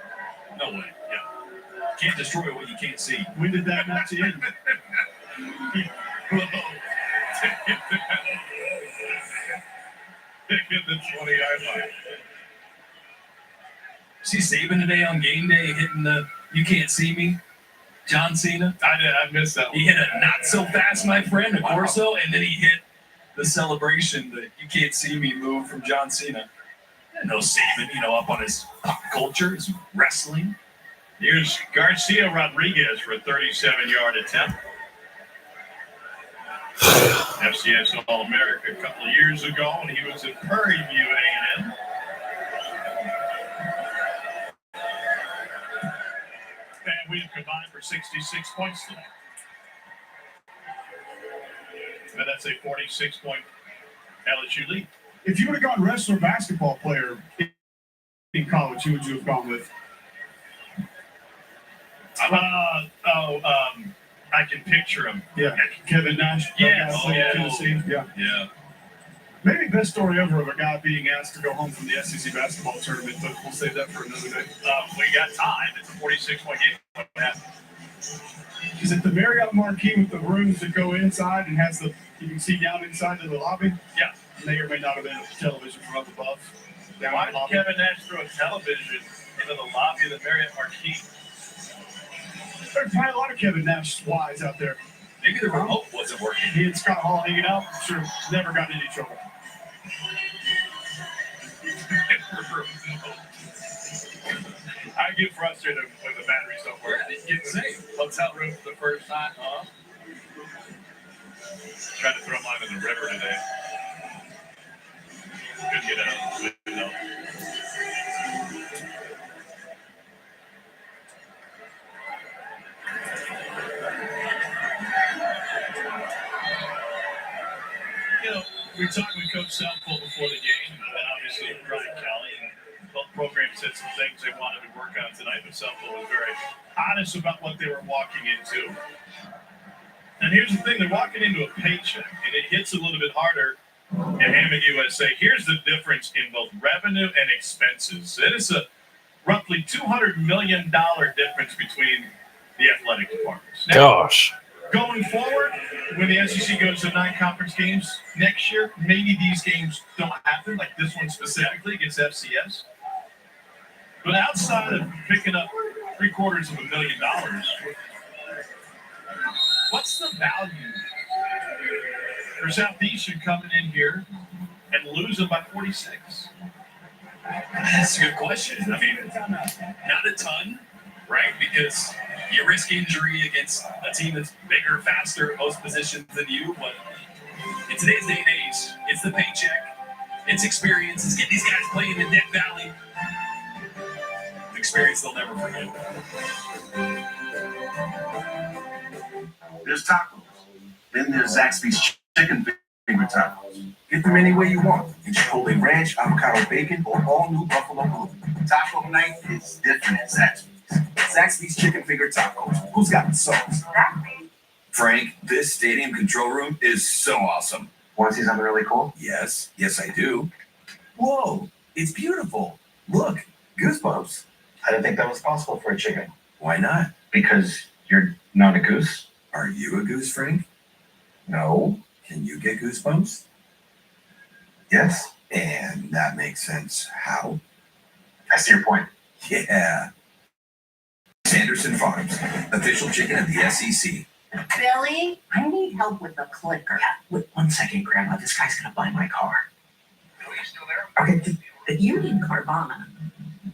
No way. Yeah. Can't destroy what you can't see. When did that match end? Whoa. Take it the 20-yard line. See Saban today on game day hitting the "You Can't See Me." John Cena. I missed that one. He hit a "Not So Fast, My Friend," a Corso, and then he hit the celebration, the "You Can't See Me" move from John Cena. And no Saban, up on his pop culture, his wrestling. Here's Garcia Rodriguez for a 37-yard attempt. FCS All-America a couple of years ago, and he was at Prairie View A&M. And we've combined for 66 points tonight. And that's a 46-point LSU lead. If you would have gone wrestler basketball player in college, who would you have gone with? I can picture him. Yeah, Kevin Nash. Yes. That guy from Tennessee. Yeah. Yeah. Maybe best story ever of a guy being asked to go home from the SEC basketball tournament, but we'll save that for another day. We got time. It's a 46-point game. What happened? Is it the Marriott Marquis with the rooms that go inside and has you can see down inside of the lobby? Yeah. May or may not have been a television from up above. Why did Kevin Nash throw a television into the lobby of the Marriott Marquis? There's probably a lot of Kevin Nash wives out there. Maybe the remote wasn't working. He and Scott Hall hanging out. Sure, never got into trouble. I get frustrated when the batteries don't work. Get the same. Hotel room for the first time, huh? Tried to throw mine in the river today. Couldn't get out. No. You know, we talked with Coach Southpole before the game, and obviously Brian Kelly, and both programs said some things they wanted to work on tonight, but Southpole was very honest about what they were walking into. And here's the thing, they're walking into a paycheck, and it hits a little bit harder at Hammond USA. Here's the difference in both revenue and expenses. It is a roughly $200 million difference between the athletic departments. Now, Gosh. going forward, when the SEC goes to 9 conference games next year, maybe these games don't happen, like this one specifically against FCS. But outside of picking up $750,000, what's the value for Southeastern coming in here and losing by 46? That's a good question. I mean, not a ton, right? Because you risk injury against a team that's bigger, faster at most positions than you. But in today's day and age, it's the paycheck, it's experience, it's getting these guys playing in Death Valley. Experience they'll never forget. There's tacos. Then there's Zaxby's chicken finger tacos. Get them any way you want. In Chipotle Ranch, avocado bacon, or all new buffalo blue. Taco night is different at Zaxby's. Zaxby's chicken finger tacos. Who's got the sauce? Frank, this stadium control room is so awesome. Want to see something really cool? Yes, I do. Whoa, it's beautiful. Look, goosebumps. I didn't think that was possible for a chicken. Why not? Because you're not a goose? Are you a goose, Frank? No. Can you get goosebumps? Yes. And that makes sense. How? I see your point. Yeah. Sanderson Farms, official chicken of the SEC. Billy, I need help with the clicker. Wait 1 second, Grandma. This guy's gonna buy my car. Are you still there? Okay, You need Carvana.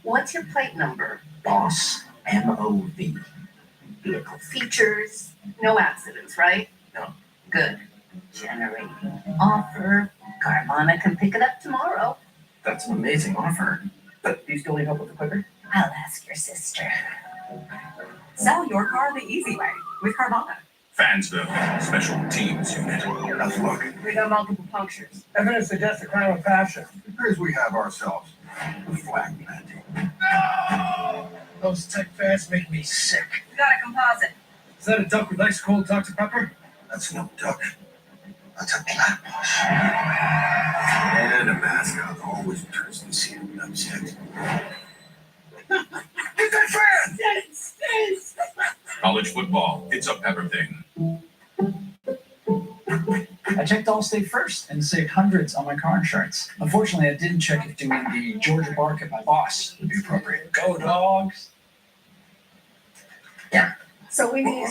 What's your plate number? boss, MOV. Vehicle features, no accidents, right? No. Good. Generating offer. Carvana can pick it up tomorrow. That's an amazing offer. But do you still need help with the clicker? I'll ask your sister. Sell your car the easy way with Carvana. Fansville, special teams unit. Let's look. We got multiple punctures. Evidence suggests a crime of passion. It appears we have ourselves a flag planting. No! Those tech fads make me sick. We got a composite. Is that a duck with ice cold Dr. Pepper? That's no duck. That's a platypus. And a mascot always turns the scene upset. Get that fan! Yes, yes. College football, it's a pepper thing. I checked Allstate first and saved hundreds on my car insurance. Unfortunately, I didn't check if doing the Georgia bark at my boss would be appropriate. Go dogs! So we need.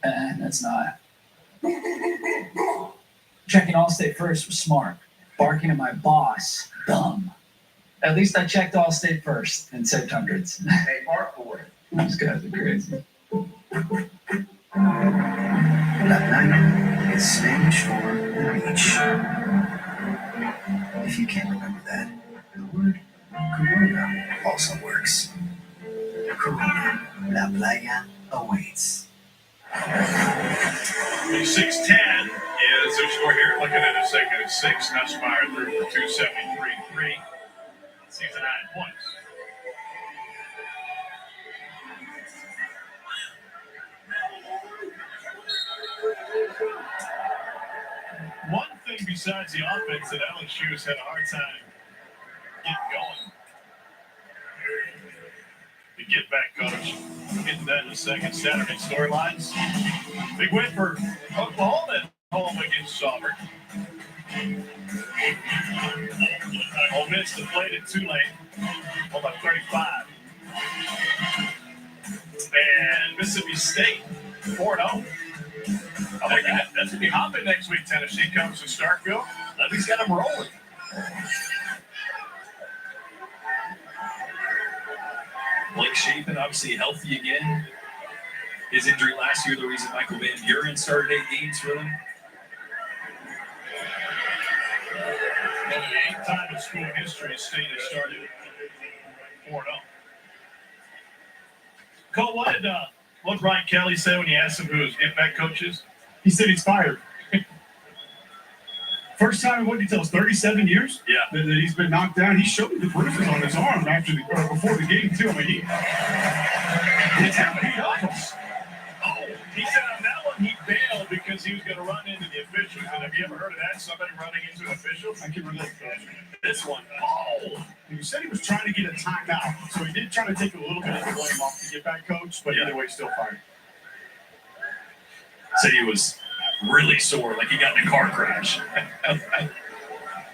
That's not. Checking Allstate first was smart. Barking at my boss, dumb. At least I checked Allstate first and saved hundreds. Hey, bark boy. These guys are crazy. La playa is Spanish for beach. If you can't remember that, the word Corona also works. Corona, La Playa awaits. 6-10 is their score here. Looking at a second at 6. Nussmeier threw for 273.3. Season 9 points. One thing besides the offense that LSU has had a hard time getting going. The get back coach. We'll get to that in a second. Saturday storylines. Big win for Oklahoma. home against Auburn. Ole Miss deflated Tulane. Home by 35. And Mississippi State 4-0. How about that? That's going to be hopping next week. Tennessee comes to Starkville. Levy's got them rolling. Blake Shapen, obviously healthy again. His injury last year, the reason Michael Van Buren started 8 games for them. Well, the 8th time in school history, State has started 4-0. Cole, what did Brian Kelly say when you asked him who his get-back coach is? He said he's fired. First time in, what did he tell us, 37 years? Yeah. That he's been knocked down. He showed me the bruises on his arm before the game, too. I mean, he beat up us. Oh, he said on that one he bailed because he was going to run into the officials. And have you ever heard of that? Somebody running into an official? I can relate to that. This one. Oh. He said he was trying to get a timeout. So he did try to take a little bit of the blame off the get-back coach, but either way, still fired. Said he was really sore, like he got in a car crash.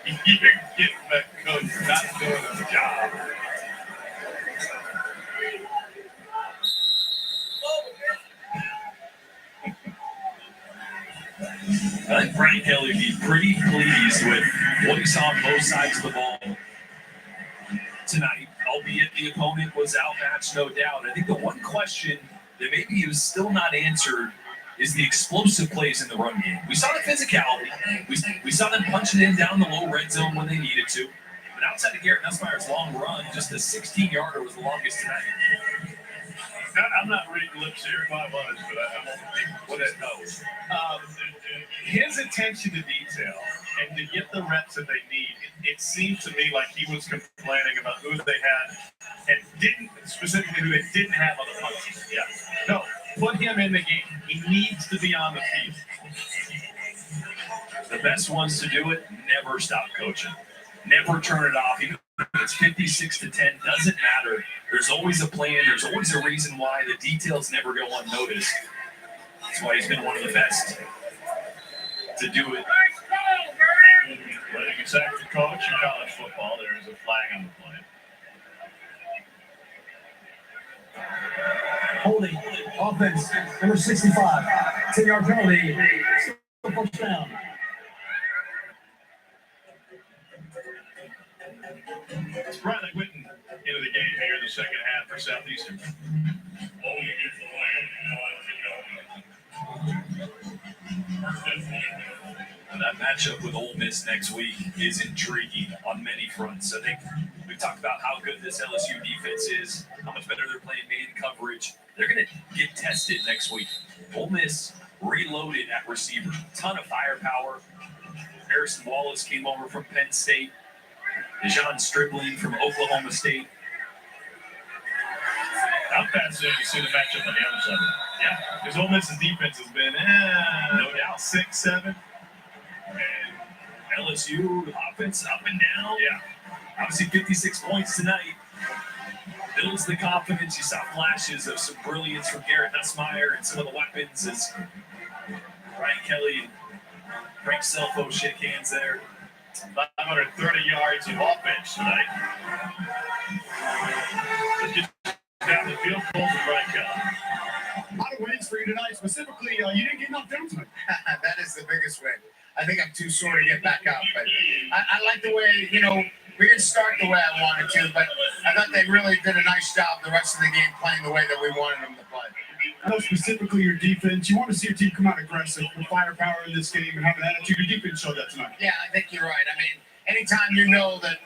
You get that coach not doing his job. I think Brian Kelly would be pretty pleased with what he saw on both sides of the ball tonight, albeit the opponent was outmatched, no doubt. I think the one question that maybe he was still not answered is the explosive plays in the run game. We saw the physicality. We saw them punching in down the low red zone when they needed to. But outside of Garrett Nussmeier's long run, just the 16-yarder was the longest tonight. I'm not reading lips here, if I was, but I won't what it knows. His attention to detail and to get the reps that they need, it seemed to me like he was complaining about who they had and didn't, specifically who they didn't have on the punches. Yeah. No, put him in the game. He needs to be on the field. The best ones to do it, never stop coaching. Never turn it off. Even if it's 56-10, doesn't matter. There's always a plan. There's always a reason why. The details never go unnoticed. That's why he's been one of the best to do it. Letting us act to coach in college football, there is a flag on the play. Holding, offense, number 65, 10-yard penalty, first down. It's Bradley Whitten into the game here in the second half for Southeastern. That matchup with Ole Miss next week is intriguing on many fronts. I think we've talked about how good this LSU defense is, how much better they're playing man coverage. They're going to get tested next week. Ole Miss reloaded at receiver. Ton of firepower. Harrison Wallace came over from Penn State. Dejon Stribling from Oklahoma State. I'm fascinated to see the matchup on the other side. Yeah, because Ole Miss's defense has been, no doubt, 6-7. And LSU offense up and down. Yeah. Obviously 56 points tonight. Builds the confidence. You saw flashes of some brilliance from Garrett Nussmeier and some of the weapons as Brian Kelly and Frank Selfo shake hands there. 530 yards of offense tonight. Let's just down the field goal for Brian Kelly. A lot of wins for you tonight. Specifically, you didn't get knocked down tonight. That is the biggest win. I think I'm too sore to get back up, but I like the way, we didn't start the way I wanted to, but I thought they really did a nice job the rest of the game playing the way that we wanted them to play. I know specifically your defense. You want to see your team come out aggressive with firepower in this game and have an attitude. Your defense showed that tonight. Yeah, I think you're right. I mean, anytime you know that,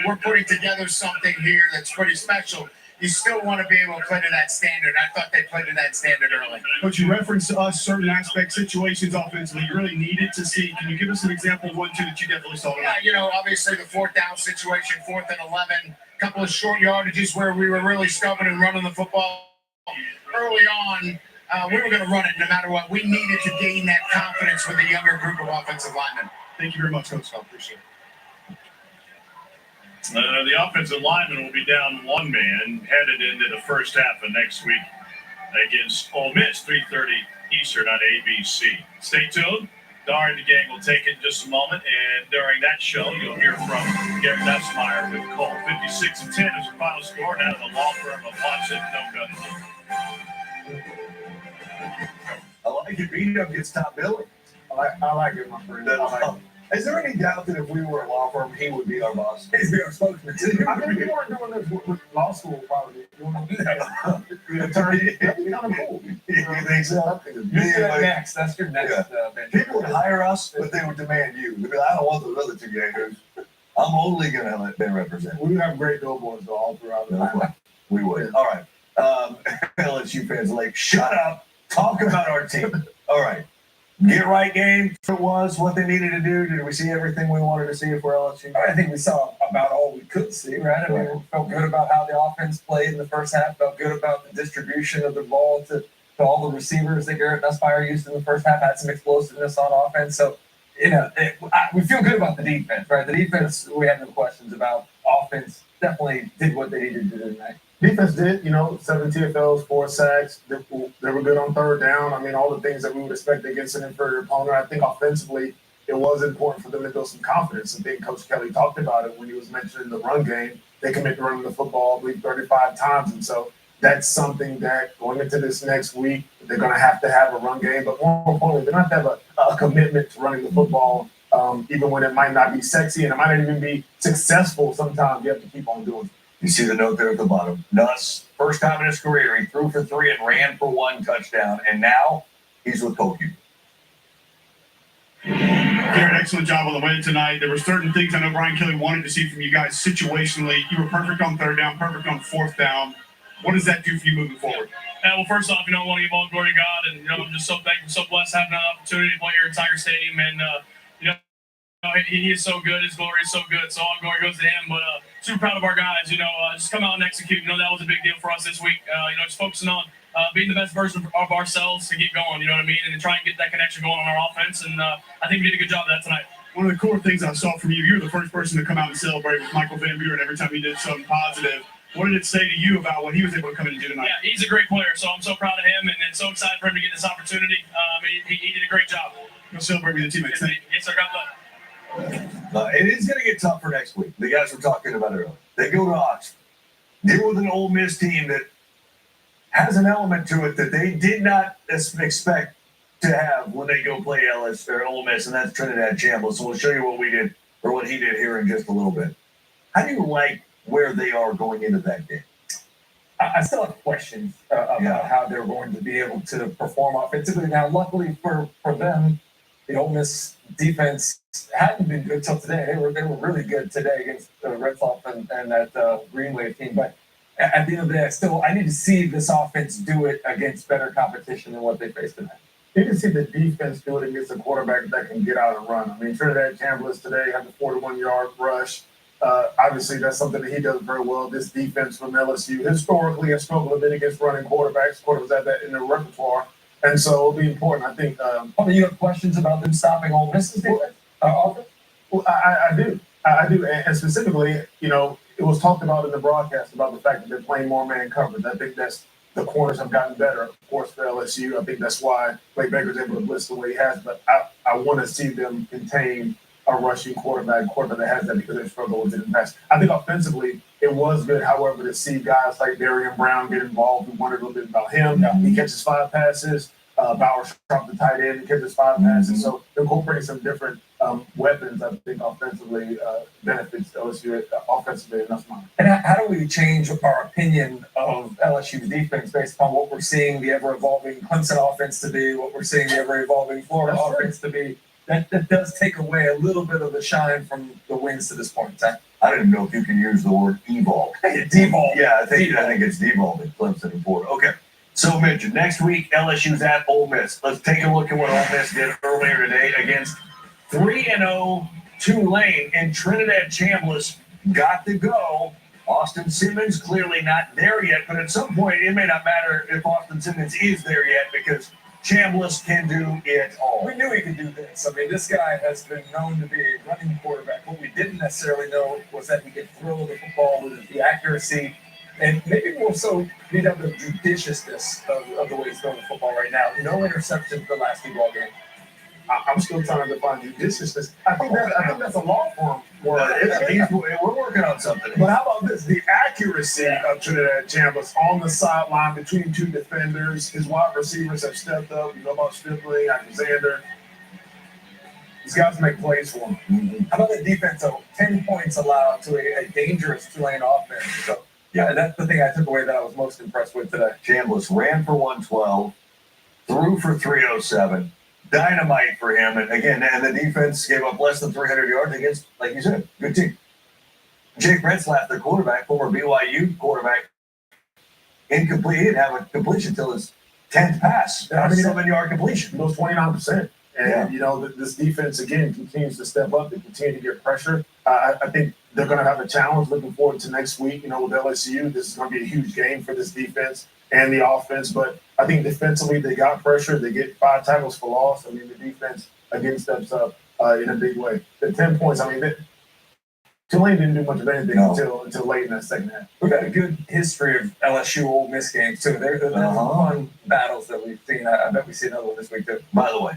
we're putting together something here that's pretty special, you still want to be able to play to that standard. I thought they played to that standard early. But you referenced to us certain aspects, situations offensively you really needed to see. Can you give us an example of 1, 2 that you definitely saw tonight? Yeah, obviously the 4th down situation, 4th and 11, a couple of short yardages where we were really stubborn and running the football. Early on, we were going to run it no matter what. We needed to gain that confidence with a younger group of offensive linemen. Thank you very much, Coach. I appreciate it. The offensive lineman will be down one man headed into the first half of next week against Ole Miss, 3:30 Eastern on ABC. Stay tuned. Dar and the gang will take it in just a moment, and during that show, you'll hear from Gary Nussmeyer with Cole. 56-10 is the final score. Now to the law firm of Watson No Gun. I like it. B-Dub gets top billing. I like it, my friend. Is there any doubt that if we were a law firm, he would be our boss? He'd be our spokesman too. I mean, you weren't doing this with law school, probably. The attorney, that'd be kind of cool. You think so? You do that next. That's your next venture. People would hire us, but they would demand you. They'd be like, I don't want those other two guys. I'm only going to let Ben represent. We would have great billboards though, all throughout the night. We would. All right. LSU fans are like, shut up. Talk about our team. All right. Get right game. It was what they needed to do. Did we see everything we wanted to see for LSU? I think we saw about all we could see, right? I mean, we felt good about how the offense played in the first half, felt good about the distribution of the ball to all the receivers that Garrett Nussmeyer used in the first half, had some explosiveness on offense. So, we feel good about the defense, right? The defense, we have no questions about. Offense definitely did what they needed to do tonight. Defense did, 7 TFLs, 4 sacks. They were good on third down. I mean, all the things that we would expect against an inferior opponent. I think offensively, it was important for them to build some confidence. I think Coach Kelly talked about it when he was mentioning the run game. They commit to running the football, I believe, 35 times. And so that's something that going into this next week, they're going to have a run game. But more importantly, they're going to have to have a commitment to running the football, even when it might not be sexy and it might not even be successful. Sometimes you have to keep on doing it. You see the note there at the bottom. Nuss, first time in his career, he threw for 3 and ran for 1 touchdown. And now he's with Pokey. Garrett, excellent job on the win tonight. There were certain things I know Brian Kelly wanted to see from you guys situationally. You were perfect on third down, perfect on fourth down. What does that do for you moving forward? Well, first off, I want to give all glory to God, and I'm just so thankful, so blessed having an opportunity to play here at Tiger Stadium, and he is so good. His glory is so good. So all glory goes to him. But super proud of our guys. Just come out and execute. That was a big deal for us this week. Just focusing on being the best version of ourselves to get going. You know what I mean? And to try and get that connection going on our offense. And I think we did a good job of that tonight. One of the cool things I saw from you, you were the first person to come out and celebrate with Michael Van Buren every time he did something positive. What did it say to you about what he was able to come in and do tonight? Yeah, he's a great player. So I'm so proud of him and so excited for him to get this opportunity. He did a great job. Go celebrate with your teammates. Yes, sir. God bless. It is going to get tough for next week. The guys were talking about it earlier. They go to Oxford. Deal with an Ole Miss team that has an element to it that they did not expect to have when they go play LSU or Ole Miss, and that's Trinidad Chambliss. So we'll show you what we did or what he did here in just a little bit. How do you like where they are going into that game? I still have questions about how they're going to be able to perform offensively. Now, luckily for them, the Ole Miss defense hadn't been good till today. They were really good today against Red Sox and that Green Wave team. But at the end of the day, I need to see this offense do it against better competition than what they faced tonight. You can see the defense do it against a quarterback that can get out and run. I mean, Trinidad Chambliss today had the 41-yard rush. Obviously, that's something that he does very well. This defense from LSU historically has struggled a bit against running quarterbacks. Quarterbacks have that in their repertoire. And so it'll be important. I think. You have questions about them stopping Ole Miss's defense? Well, I do. I do. And specifically, it was talked about in the broadcast about the fact that they're playing more man coverage. I think that's the corners have gotten better, of course, for LSU. I think that's why Blake Baker's able to blitz the way he has. But I want to see them contain a rushing quarterback that has that because they struggled with it in the past. I think offensively, it was good, however, to see guys like Darian Brown get involved. We wondered a little bit about him. He catches 5 passes. Bauer Sharp, the tight end, catches 5 passes. So incorporating some different weapons, I think, offensively benefits LSU offensively, and that's mine. And how do we change our opinion of LSU's defense based upon what we're seeing the ever-evolving Clemson offense to be, what we're seeing the ever-evolving Florida offense to be? That does take away a little bit of the shine from the wins to this point in time. I don't even know if you can use the word evolve. Devolve. Yeah, I think it's devolving Clemson and Florida. Okay. So, Mitch, next week, LSU's at Ole Miss. Let's take a look at what Ole Miss did earlier today against 3-0 Tulane, and Trinidad Chambliss got to go. Austin Simmons clearly not there yet, but at some point it may not matter if Austin Simmons is there yet because Chambliss can do it all. We knew he could do this. I mean, this guy has been known to be a running quarterback. What we didn't necessarily know was that he could throw the football with the accuracy and maybe more so need up the judiciousness of the way he's throwing the football right now. No interceptions the last 2 ball games. I'm still trying to define judiciousness. I think that's a law form word. We're working on something. But how about this? The accuracy of Trinidad Chambers on the sideline between 2 defenders. His wide receivers have stepped up. You know about Strictly, Alexander. These guys make plays for him. Mm-hmm. How about the defense, though? 10 points allowed to a dangerous Tulane offense. So, yeah, that's the thing I took away that I was most impressed with today. Chambliss ran for 112, threw for 307. Dynamite for him. And again, the defense gave up less than 300 yards against, like you said, good team. Jake Retzlaff, their quarterback, former BYU quarterback, incomplete. He didn't have a completion until his 10th pass. I mean, 7-yard completion. Those 29%. And, Yeah. you know, this defense, again, continues to step up. They continue to get pressure. I think they're going to have a challenge looking forward to next week, you know, with LSU. This is going to be a huge game for this defense and the offense. But I think defensively, they got pressure. They get 5 tackles for loss. I mean, the defense, again, steps up in a big way. The 10 points, I mean, Tulane didn't do much of anything until late in that second half. We've got a good history of LSU Ole Miss games, too. They're fun battles that we've seen. I bet we see another one this week, too. By the way,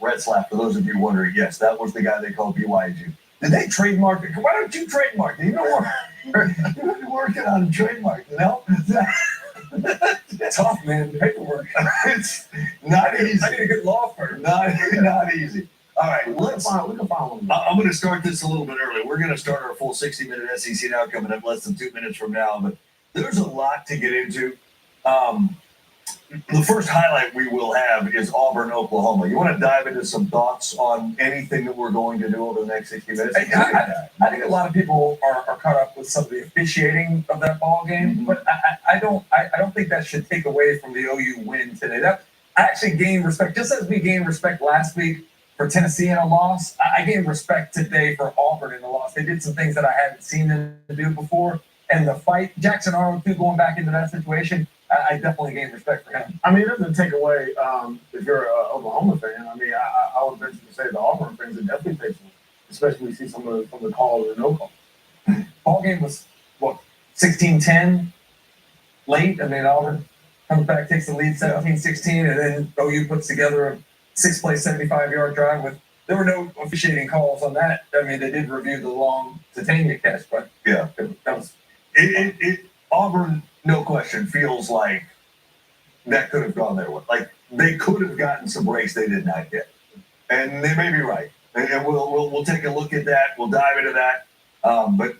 Retzlaff, for those of you wondering, yes, that was the guy they called BYU. Did they trademark it? Why don't you trademark it? You know what? You're working on trademark, you know? Tough, man. Paperwork. It's not easy. I need a good law firm. Not easy. All right, we can find one. I'm going to start this a little bit early. We're going to start our full 60-minute SEC now coming up less than 2 minutes from now. But there's a lot to get into. The first highlight we will have is Auburn, Oklahoma. You want to dive into some thoughts on anything that we're going to do over the next 60 minutes? I think a lot of people are caught up with some of the officiating of that ball game, but I don't think that should take away from the OU win today. That I actually gained respect, just as we gained respect last week for Tennessee in a loss. I gained respect today for Auburn in a loss. They did some things that I hadn't seen them do before, and the fight, Jackson Arnold too, going back into that situation. I definitely gained respect for him. I mean, it doesn't take away if you're an Oklahoma fan. I mean, I would venture to say the Auburn fans it definitely takes away, especially when you see some of the call or no call. Ball game was, 16-10 late. I mean, Auburn comes back, takes the lead 17-16, and then OU puts together a 6-play, 75-yard drive with. There were no officiating calls on that. I mean, they did review the long Titania catch, but yeah, that was Auburn. No question, feels like that could have gone their way. Like they could have gotten some breaks they did not get, and they may be right. And we'll take a look at that. We'll dive into that. But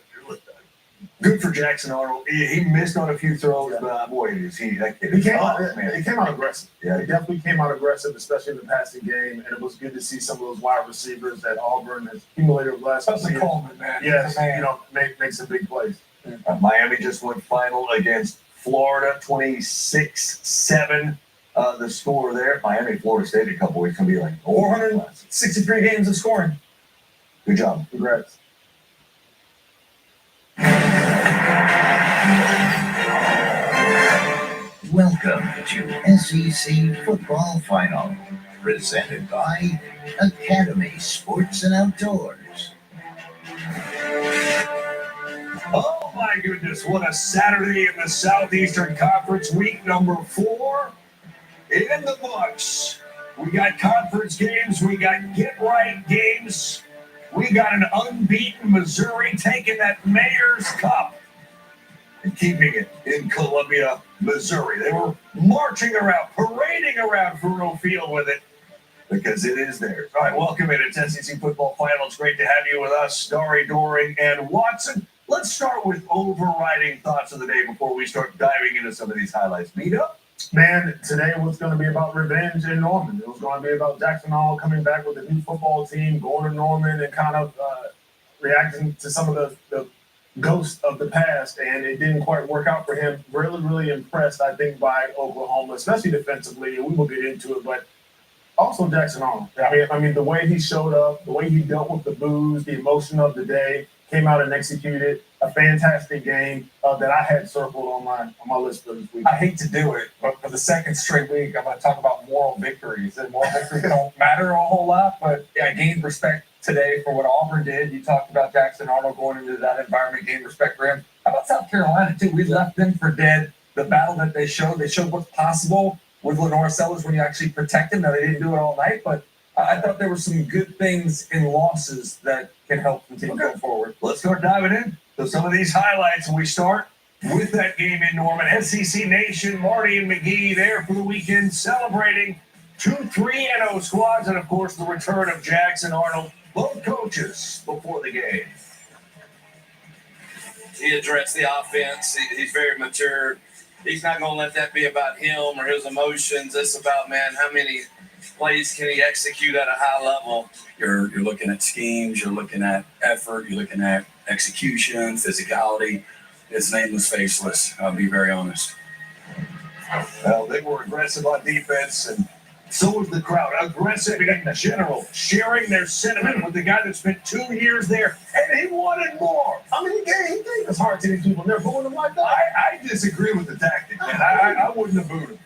good for Jackson Arnold. He missed on a few throws, but boy, is he that kid? He came out aggressive. Yeah, he definitely came out aggressive, especially in the passing game. And it was good to see some of those wide receivers that Auburn has accumulated over the last couple years. Coleman, man. Yes, you know, make some big plays. Miami just went final against Florida, 26-7. The score there. Miami, Florida State a couple weeks can be like 463 games of scoring. Good job. Congrats. Welcome to SEC Football Final, presented by Academy Sports and Outdoors. Oh my goodness, what a Saturday in the Southeastern Conference, week number 4 in the books. We got conference games, we got get-right games, we got an unbeaten Missouri taking that Mayor's Cup and keeping it in Columbia, Missouri. They were marching around, parading around Faurot Field with it because it is theirs. All right, welcome in. It's SEC Football Final. It's great to have you with us, Starry, Doring, and Watson. Let's start with overriding thoughts of the day before we start diving into some of these highlights. Meet up. Man, today was going to be about revenge in Norman. It was going to be about Jackson Arnold coming back with a new football team, going to Norman and kind of reacting to some of the ghosts of the past, and it didn't quite work out for him. Really, really impressed, I think, by Oklahoma, especially defensively, and we will get into it, but also Jackson Arnold. I mean, the way he showed up, the way he dealt with the boos, the emotion of the day, came out and executed a fantastic game that I had circled on my list for this week. I hate to do it, but for the second straight week, I'm going to talk about moral victories. And moral victories don't matter a whole lot, but I gained respect today for what Auburn did. You talked about Jackson Arnold going into that environment, gained respect for him. How about South Carolina, too? We left them for dead. The battle that they showed what's possible with Lenore Sellers when you actually protect him. Now, they didn't do it all night, but I thought there were some good things in losses that can help continue going forward. Let's start diving in to some of these highlights, and we start with that game in Norman. SEC Nation, Marty and McGee there for the weekend, celebrating 2 3-0 squads, and of course the return of Jackson Arnold, both coaches before the game. He addressed the offense. He's very mature. He's not going to let that be about him or his emotions. It's about, man, how many plays can he execute at a high level? You're looking at schemes, you're looking at effort, you're looking at execution, physicality. His name was faceless, I'll be very honest. Well, they were aggressive on defense, and so was the crowd. Aggressive in general, sharing their sentiment with the guy that spent 2 years there, and he wanted more. I mean, he gave his heart to these people. They're booing him like that. I disagree with the tactic, man. I wouldn't have booed him.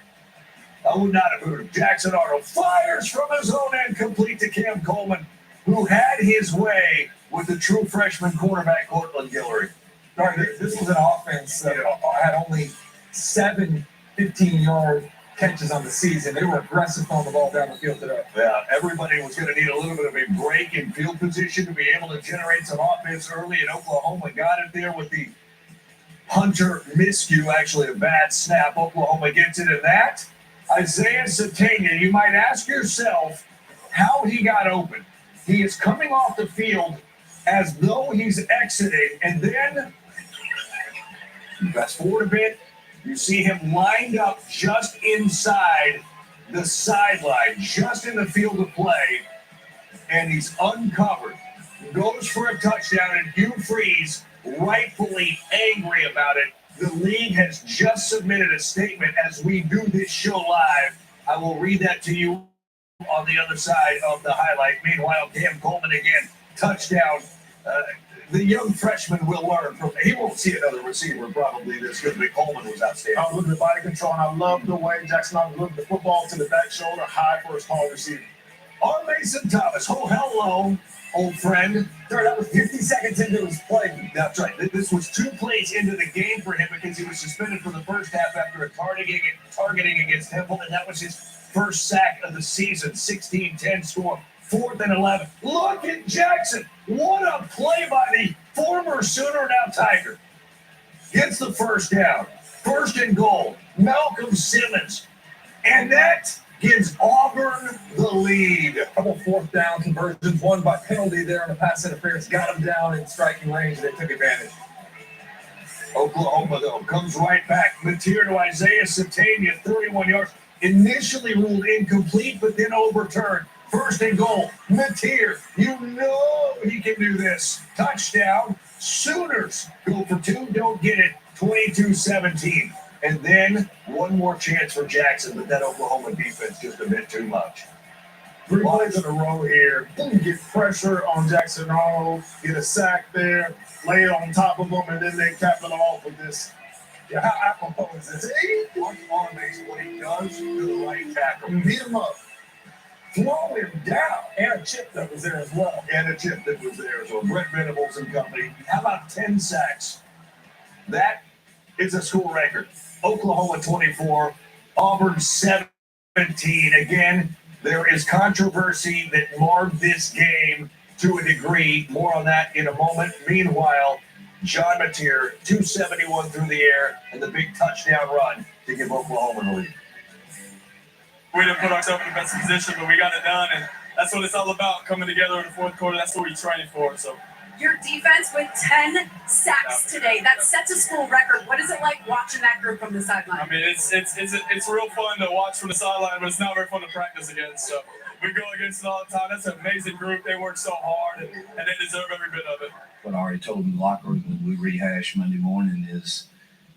I would not have booed him. Jackson Arnold fires from his own end, complete to Cam Coleman, who had his way with the true freshman quarterback, Cortland Guillory. All right, this was an offense that had only 7 15-yard catches on the season. They were aggressive throwing the ball down the field today. Yeah, everybody was going to need a little bit of a break in field position to be able to generate some offense early, and Oklahoma got it there with the Hunter miscue, actually a bad snap. Oklahoma gets it in that. Isaiah Satania, you might ask yourself how he got open. He is coming off the field as though he's exiting, and then you fast forward a bit, you see him lined up just inside the sideline, just in the field of play, and he's uncovered. Goes for a touchdown, and Hugh Freeze, rightfully angry about it. The league has just submitted a statement as we do this show live. I will read that to you on the other side of the highlight. Meanwhile, Cam Coleman again, touchdown. The young freshman will learn from. He won't see another receiver probably this good, but Coleman was outstanding. I look at the body control, and I love the way Jackson Arnold looked the football to the back shoulder, high for his tall receiver. R. Mason Thomas, oh, hello, old friend. That was 50 seconds into his play. That's right. This was 2 plays into the game for him because he was suspended for the first half after a targeting against Temple, and that was his first sack of the season. 16-10 score. 4th and 11. Look at Jackson. What a play by the former Sooner, now Tiger. Gets the first down. 1st and goal. Malcolm Simmons. And that gives Auburn the lead. A couple 4th down conversions, one by penalty there on the pass interference, got him down in striking range. They took advantage. Oklahoma, though, comes right back. Mateer to Isaiah Satania, 31 yards. Initially ruled incomplete, but then overturned. 1st and goal. Mateer, you know he can do this. Touchdown. Sooners go for 2, don't get it. 22-17. And then one more chance for Jackson, but that Oklahoma defense just a bit too much. 3 plays in a row here. Get pressure on Jackson Arnold, get a sack there, lay it on top of him, and then they cap it off with this. Yeah, how apropos is this? What he does to the right tackle. Beat him up. Throw him down. And a chip that was there as well. And a chip that was there. So Brett Venables and company. How about 10 sacks? That is a school record. Oklahoma 24, Auburn 17. Again, there is controversy that marred this game to a degree. More on that in a moment. Meanwhile, John Mateer, 271 through the air, and the big touchdown run to give Oklahoma the lead. We didn't put ourselves in the best position, but we got it done, and that's what it's all about, coming together in the 4th quarter. That's what we're training for. So your defense with 10 sacks today. That sets a school record. What is it like watching that group from the sideline? I mean, it's real fun to watch from the sideline, but it's not very fun to practice against. So we go against it all the time. That's an amazing group. They work so hard, and they deserve every bit of it. What I already told them in the locker room that we rehashed Monday morning is,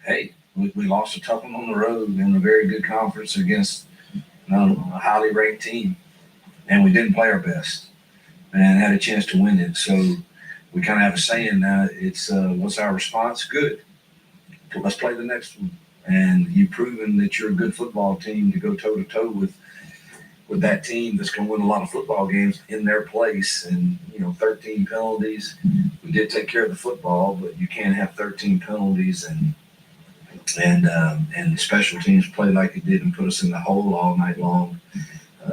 hey, we lost a tough one on the road in a very good conference against a highly ranked team, and we didn't play our best and had a chance to win it. So we kind of have a saying now, it's what's our response? Good. So let's play the next one. And you've proven that you're a good football team to go toe-to-toe with that team that's going to win a lot of football games in their place. And, 13 penalties. we did take care of the football, but you can't have 13 penalties and special teams play like it did and put us in the hole all night long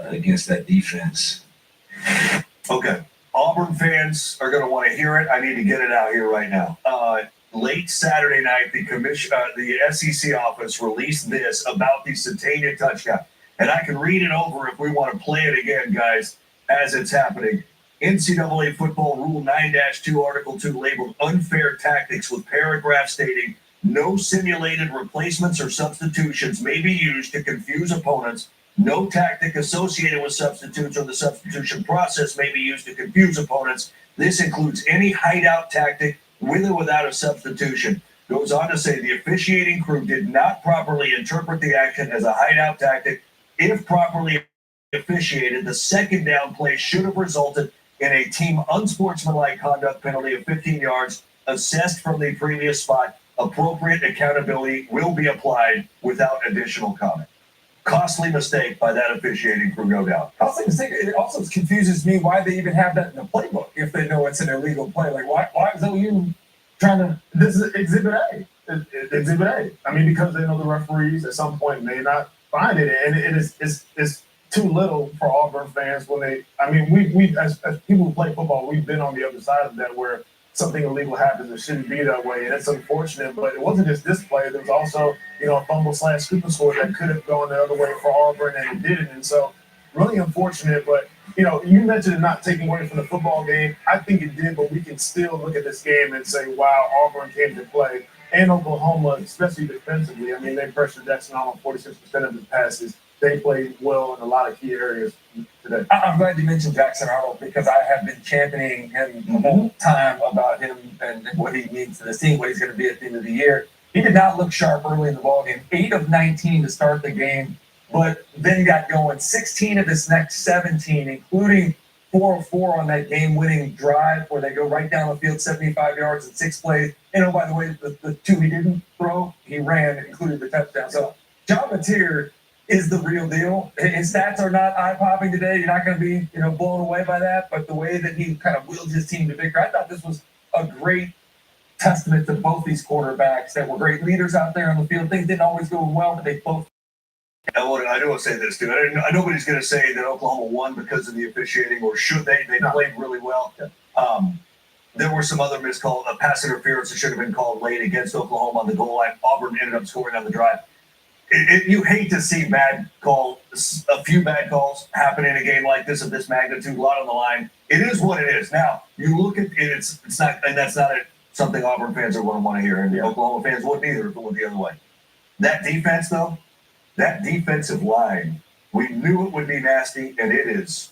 against that defense. Okay. Auburn fans are going to want to hear it. I need to get it out here right now. Late Saturday night, the SEC office released this about the Satania touchdown. And I can read it over if we want to play it again, guys, as it's happening. NCAA Football Rule 9-2, Article 2, labeled Unfair Tactics, with paragraph stating, no simulated replacements or substitutions may be used to confuse opponents. No tactic associated with substitutes or the substitution process may be used to confuse opponents. This includes any hideout tactic with or without a substitution. Goes on to say the officiating crew did not properly interpret the action as a hideout tactic. If properly officiated, the second down play should have resulted in a team unsportsmanlike conduct penalty of 15 yards assessed from the previous spot. Appropriate accountability will be applied without additional comment. Costly mistake by that officiating crew, no doubt. Costly mistake. It also confuses me why they even have that in the playbook if they know it's an illegal play. Like, why is OU trying to? This is Exhibit A. Exhibit A. I mean, because they know the referees at some point may not find it, and it's too little for Auburn fans when they. I mean, we as people who play football, we've been on the other side of that where something illegal happens. It shouldn't be that way, and it's unfortunate. But it wasn't just this play. There was also, a fumble/scoop and score that could have gone the other way for Auburn, and it didn't. And so, really unfortunate. But you mentioned it not taking away from the football game. I think it did, but we can still look at this game and say, wow, Auburn came to play. And Oklahoma, especially defensively. I mean, they pressured Jackson on 46% of his passes. They played well in a lot of key areas today. I'm glad you mentioned Jackson Arnold because I have been championing him the whole time about him and what he means to this team, what he's going to be at the end of the year. He did not look sharp early in the ballgame. 8 of 19 to start the game, but then got going 16 of his next 17, including 4 of 4 on that game-winning drive where they go right down the field, 75 yards in 6 plays. And by the way, the 2 he didn't throw, he ran, including the touchdown. So John Mateer is the real deal. His stats are not eye-popping today. You're not going to be, blown away by that. But the way that he kind of willed his team to victory, I thought this was a great testament to both these quarterbacks that were great leaders out there on the field. Things didn't always go well, but they both. I do want to say this, too. Nobody's going to say that Oklahoma won because of the officiating, or should they? They played really well. There were some other missed calls, pass interference that should have been called late against Oklahoma on the goal line. Auburn ended up scoring on the drive. You hate to see a few bad calls happen in a game like this of this magnitude, a lot on the line. It is what it is. Now, you look at it, it's not, and that's not something Auburn fans are going to want to hear, and the Oklahoma fans wouldn't either if it went the other way. That defense, though, that defensive line, we knew it would be nasty, and it is.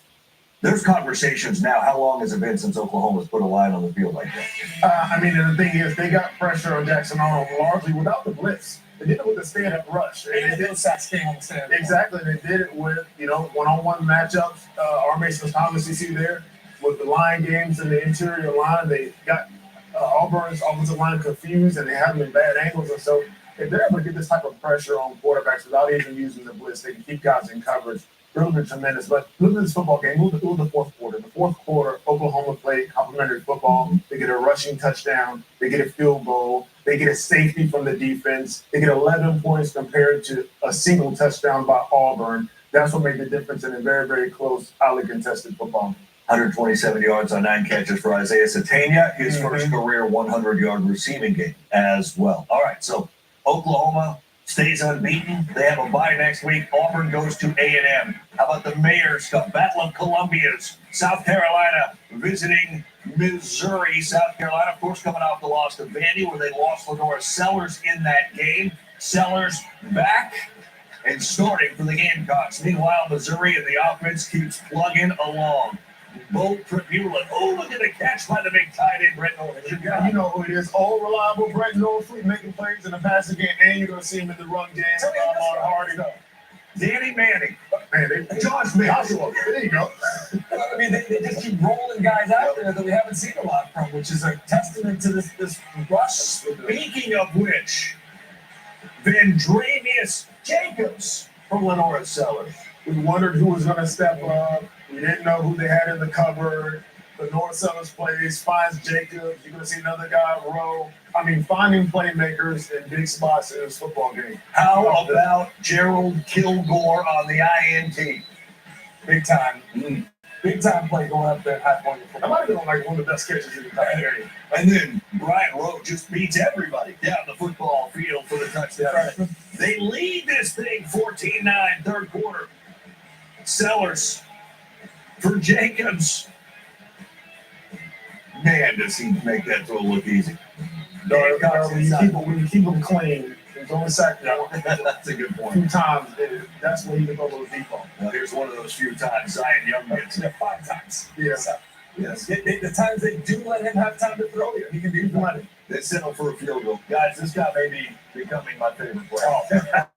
There's conversations now. How long has it been since Oklahoma's put a line on the field like that? And the thing is, they got pressure on Jackson Arnold largely without the blitz. They did it with the stand-up rush. And they did sacks came on the stand. Exactly. They did it with, one-on-one matchups. Our Mason Thomas, you see there, with the line games in the interior line. They got Auburn's offensive line confused, and they have them in bad angles. And so if they're able to get this type of pressure on quarterbacks without even using the blitz, they can keep guys in coverage. Really tremendous. But look at this football game. Look at the fourth quarter. The fourth quarter, Oklahoma played complimentary football. They get a rushing touchdown. They get a field goal. They get a safety from the defense. They get 11 points compared to a single touchdown by Auburn. That's what made the difference in a very, very close, highly contested football. 127 yards on 9 catches for Isaiah Satania, his first career 100-yard receiving game as well. All right, so Oklahoma stays unbeaten. They have a bye next week. Auburn goes to A&M. How about the Mayor's Cup? Battle of Columbia's. South Carolina visiting Missouri. South Carolina, of course, coming off the loss to Vandy, where they lost Lenora Sellers in that game. Sellers back and starting for the Gamecocks. Meanwhile, Missouri and the offense keeps plugging along. Bo Pribula. Oh, look at the catch by the big tight end, Brett Norfleet. You know who it is. Old, reliable Brett Norfleet making plays in the passing game, and you're going to see him in the run game. Hardy. Danny Manning. Josh Joshua. There you go. I mean, they just keep rolling guys out there that we haven't seen a lot from, which is a testament to this rush. Speaking of which, Vendramius Jacobs from Lenora Sellers. We wondered who was going to step up. We didn't know who they had in the cupboard. Lenore Sellers plays, finds Jacobs. You're going to see another guy row. I mean, finding playmakers in big spots in this football game. How about Gerald Kilgore on the INT? Big time. Big time play going up there at high point. That might have been like one of the best catches in the entire area. And then Brian Rowe just beats everybody down the football field for the touchdown. They lead this thing 14-9, third quarter. Sellers for Jacobs. Man, does he make that throw look easy. When you keep them clean, there's only sacked That's a good a point. few times. That's when you can go a little deep on. Now, here's one of those few times Zion Young gets it. 5 times. Yeah. Yes. The times they do let him have time to throw you, he can do plenty. They settle for a field goal. Guys, this guy may be becoming my favorite player.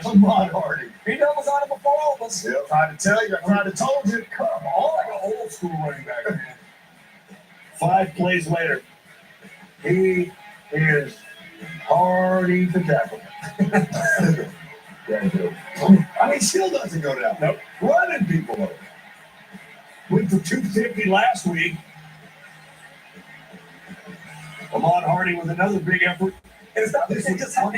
Ahmad Hardy. He doubles on it before all of us. Yep. Tried to tell you. I tried to told you. Come on, like an old school running back, man. 5 plays later, he is hardy to tackle. I mean, still doesn't go down. Nope. Running people over. Went for 250 last week. Ahmad Hardy with another big effort. And it's not this is just him.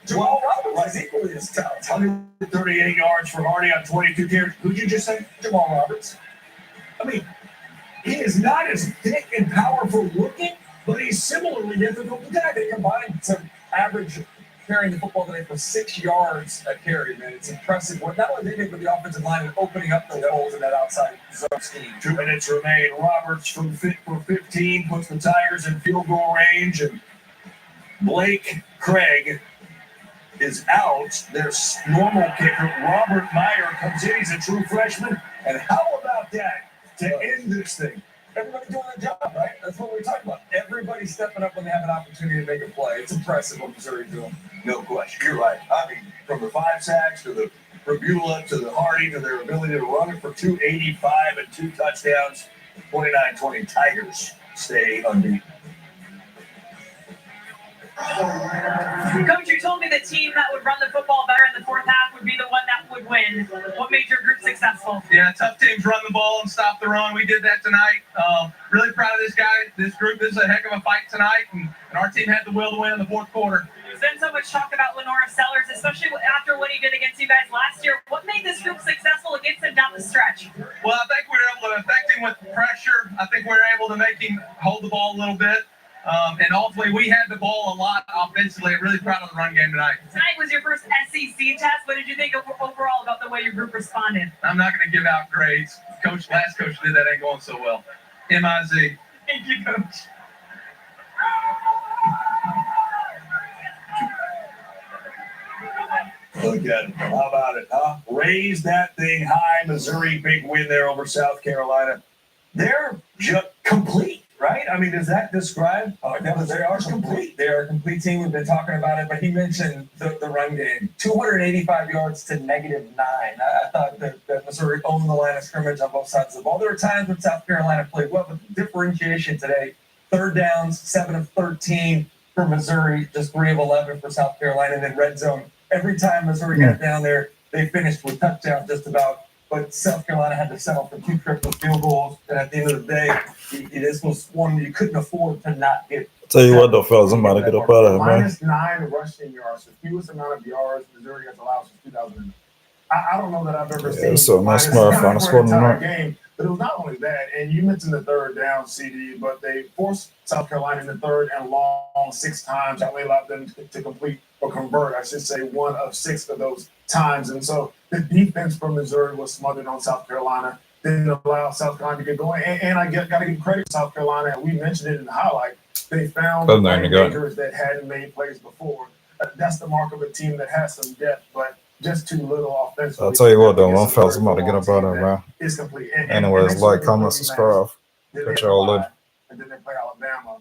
Jamal Roberts is equally as talented. 138 yards for Hardy on 22 carries. Who'd you just say? Jamal Roberts. I mean, he is not as thick and powerful looking, but he's similarly difficult to tackle. They combined to average carrying the football today for 6 yards a carry, man. It's impressive what not only they did with the offensive line and opening up those holes in that outside zone scheme. 2 minutes remain. Roberts from fit for 15 puts the Tigers in field goal range, and Blake Craig is out. Their normal kicker, Robert Meyer, comes in. He's a true freshman. And how about that to end this thing? Everybody doing their job, right? That's what we're talking about. Everybody stepping up when they have an opportunity to make a play. It's impressive what Missouri's doing. No question. You're right. I mean, from the 5 sacks to the Rabula to the Hardy to their ability to run it for 285 and 2 touchdowns, 29-20 Tigers stay unbeaten. Coach, you told me the team that would run the football better in the fourth half would be the one that would win. What made your group successful? Yeah, tough teams run the ball and stop the run. We did that tonight. Really proud of this guy, this group. This is a heck of a fight tonight, and our team had the will to win in the fourth quarter. There's been so much talk about Lenore Sellers, especially after what he did against you guys last year. What made this group successful against him down the stretch? Well, I think we were able to affect him with pressure. I think we were able to make him hold the ball a little bit. And ultimately, we had the ball a lot offensively. I'm really proud of the run game tonight. Tonight was your first SEC test. What did you think overall about the way your group responded? I'm not going to give out grades. Last coach did that ain't going so well. MIZ. Thank you, Coach. Look at it. How about it, huh? Raise that thing high. Missouri, big win there over South Carolina. They're just complete, right? I mean, does that describe? They are complete. They are a complete team. We've been talking about it, but he mentioned the run game. 285 yards to -9. I thought that Missouri owned the line of scrimmage on both sides of the ball. There were times when South Carolina played well, but the differentiation today, 3rd downs, 7 of 13 for Missouri, just 3 of 11 for South Carolina, and then red zone. Every time Missouri got down there, they finished with touchdowns just about. But South Carolina had to settle for 2 triple field goals. And at the end of the day, this was one you couldn't afford to not get. Tell you what, though, fellas, I'm about to get up out of here, man. -9 rushing yards, the fewest amount of yards Missouri has allowed since 2000. I don't know that I've ever seen. So nice smart final score tonight. Game, but it was not only that, and you mentioned the 3rd down, CD, but they forced South Carolina in the 3rd and long 6 times. That only allowed them to complete or convert, I should say, 1 of 6 of those times. And so the defense from Missouri was smothered on South Carolina. Didn't allow South Carolina to get going. And I got to give credit to South Carolina. We mentioned it in the highlight. They found playmakers that hadn't made plays before. That's the mark of a team that has some depth, but just too little offensively. I'll tell you what, though, one fellas, I'm about to get up out of here, man. It's complete. Anyways, like, comment, subscribe. Catch y'all later. And then they play Alabama.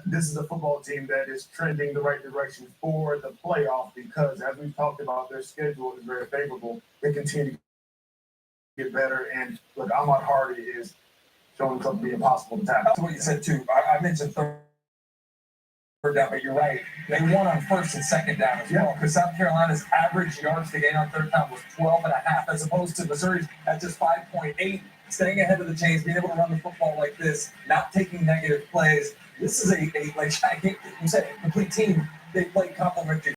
This is a football team that is trending the right direction for the playoff because, as we've talked about, their schedule is very favorable. They continue to get better. And look, Ahmad Hardy is showing something to be impossible to tackle. That's what you said, too. I mentioned 3rd down, but you're right. They won on 1st and 2nd down as well because South Carolina's average yards to gain on 3rd down was 12.5 as opposed to Missouri's at just 5.8. staying ahead of the chains, being able to run the football like this, not taking negative plays. This is a like I can't, you said, complete team. They play complementary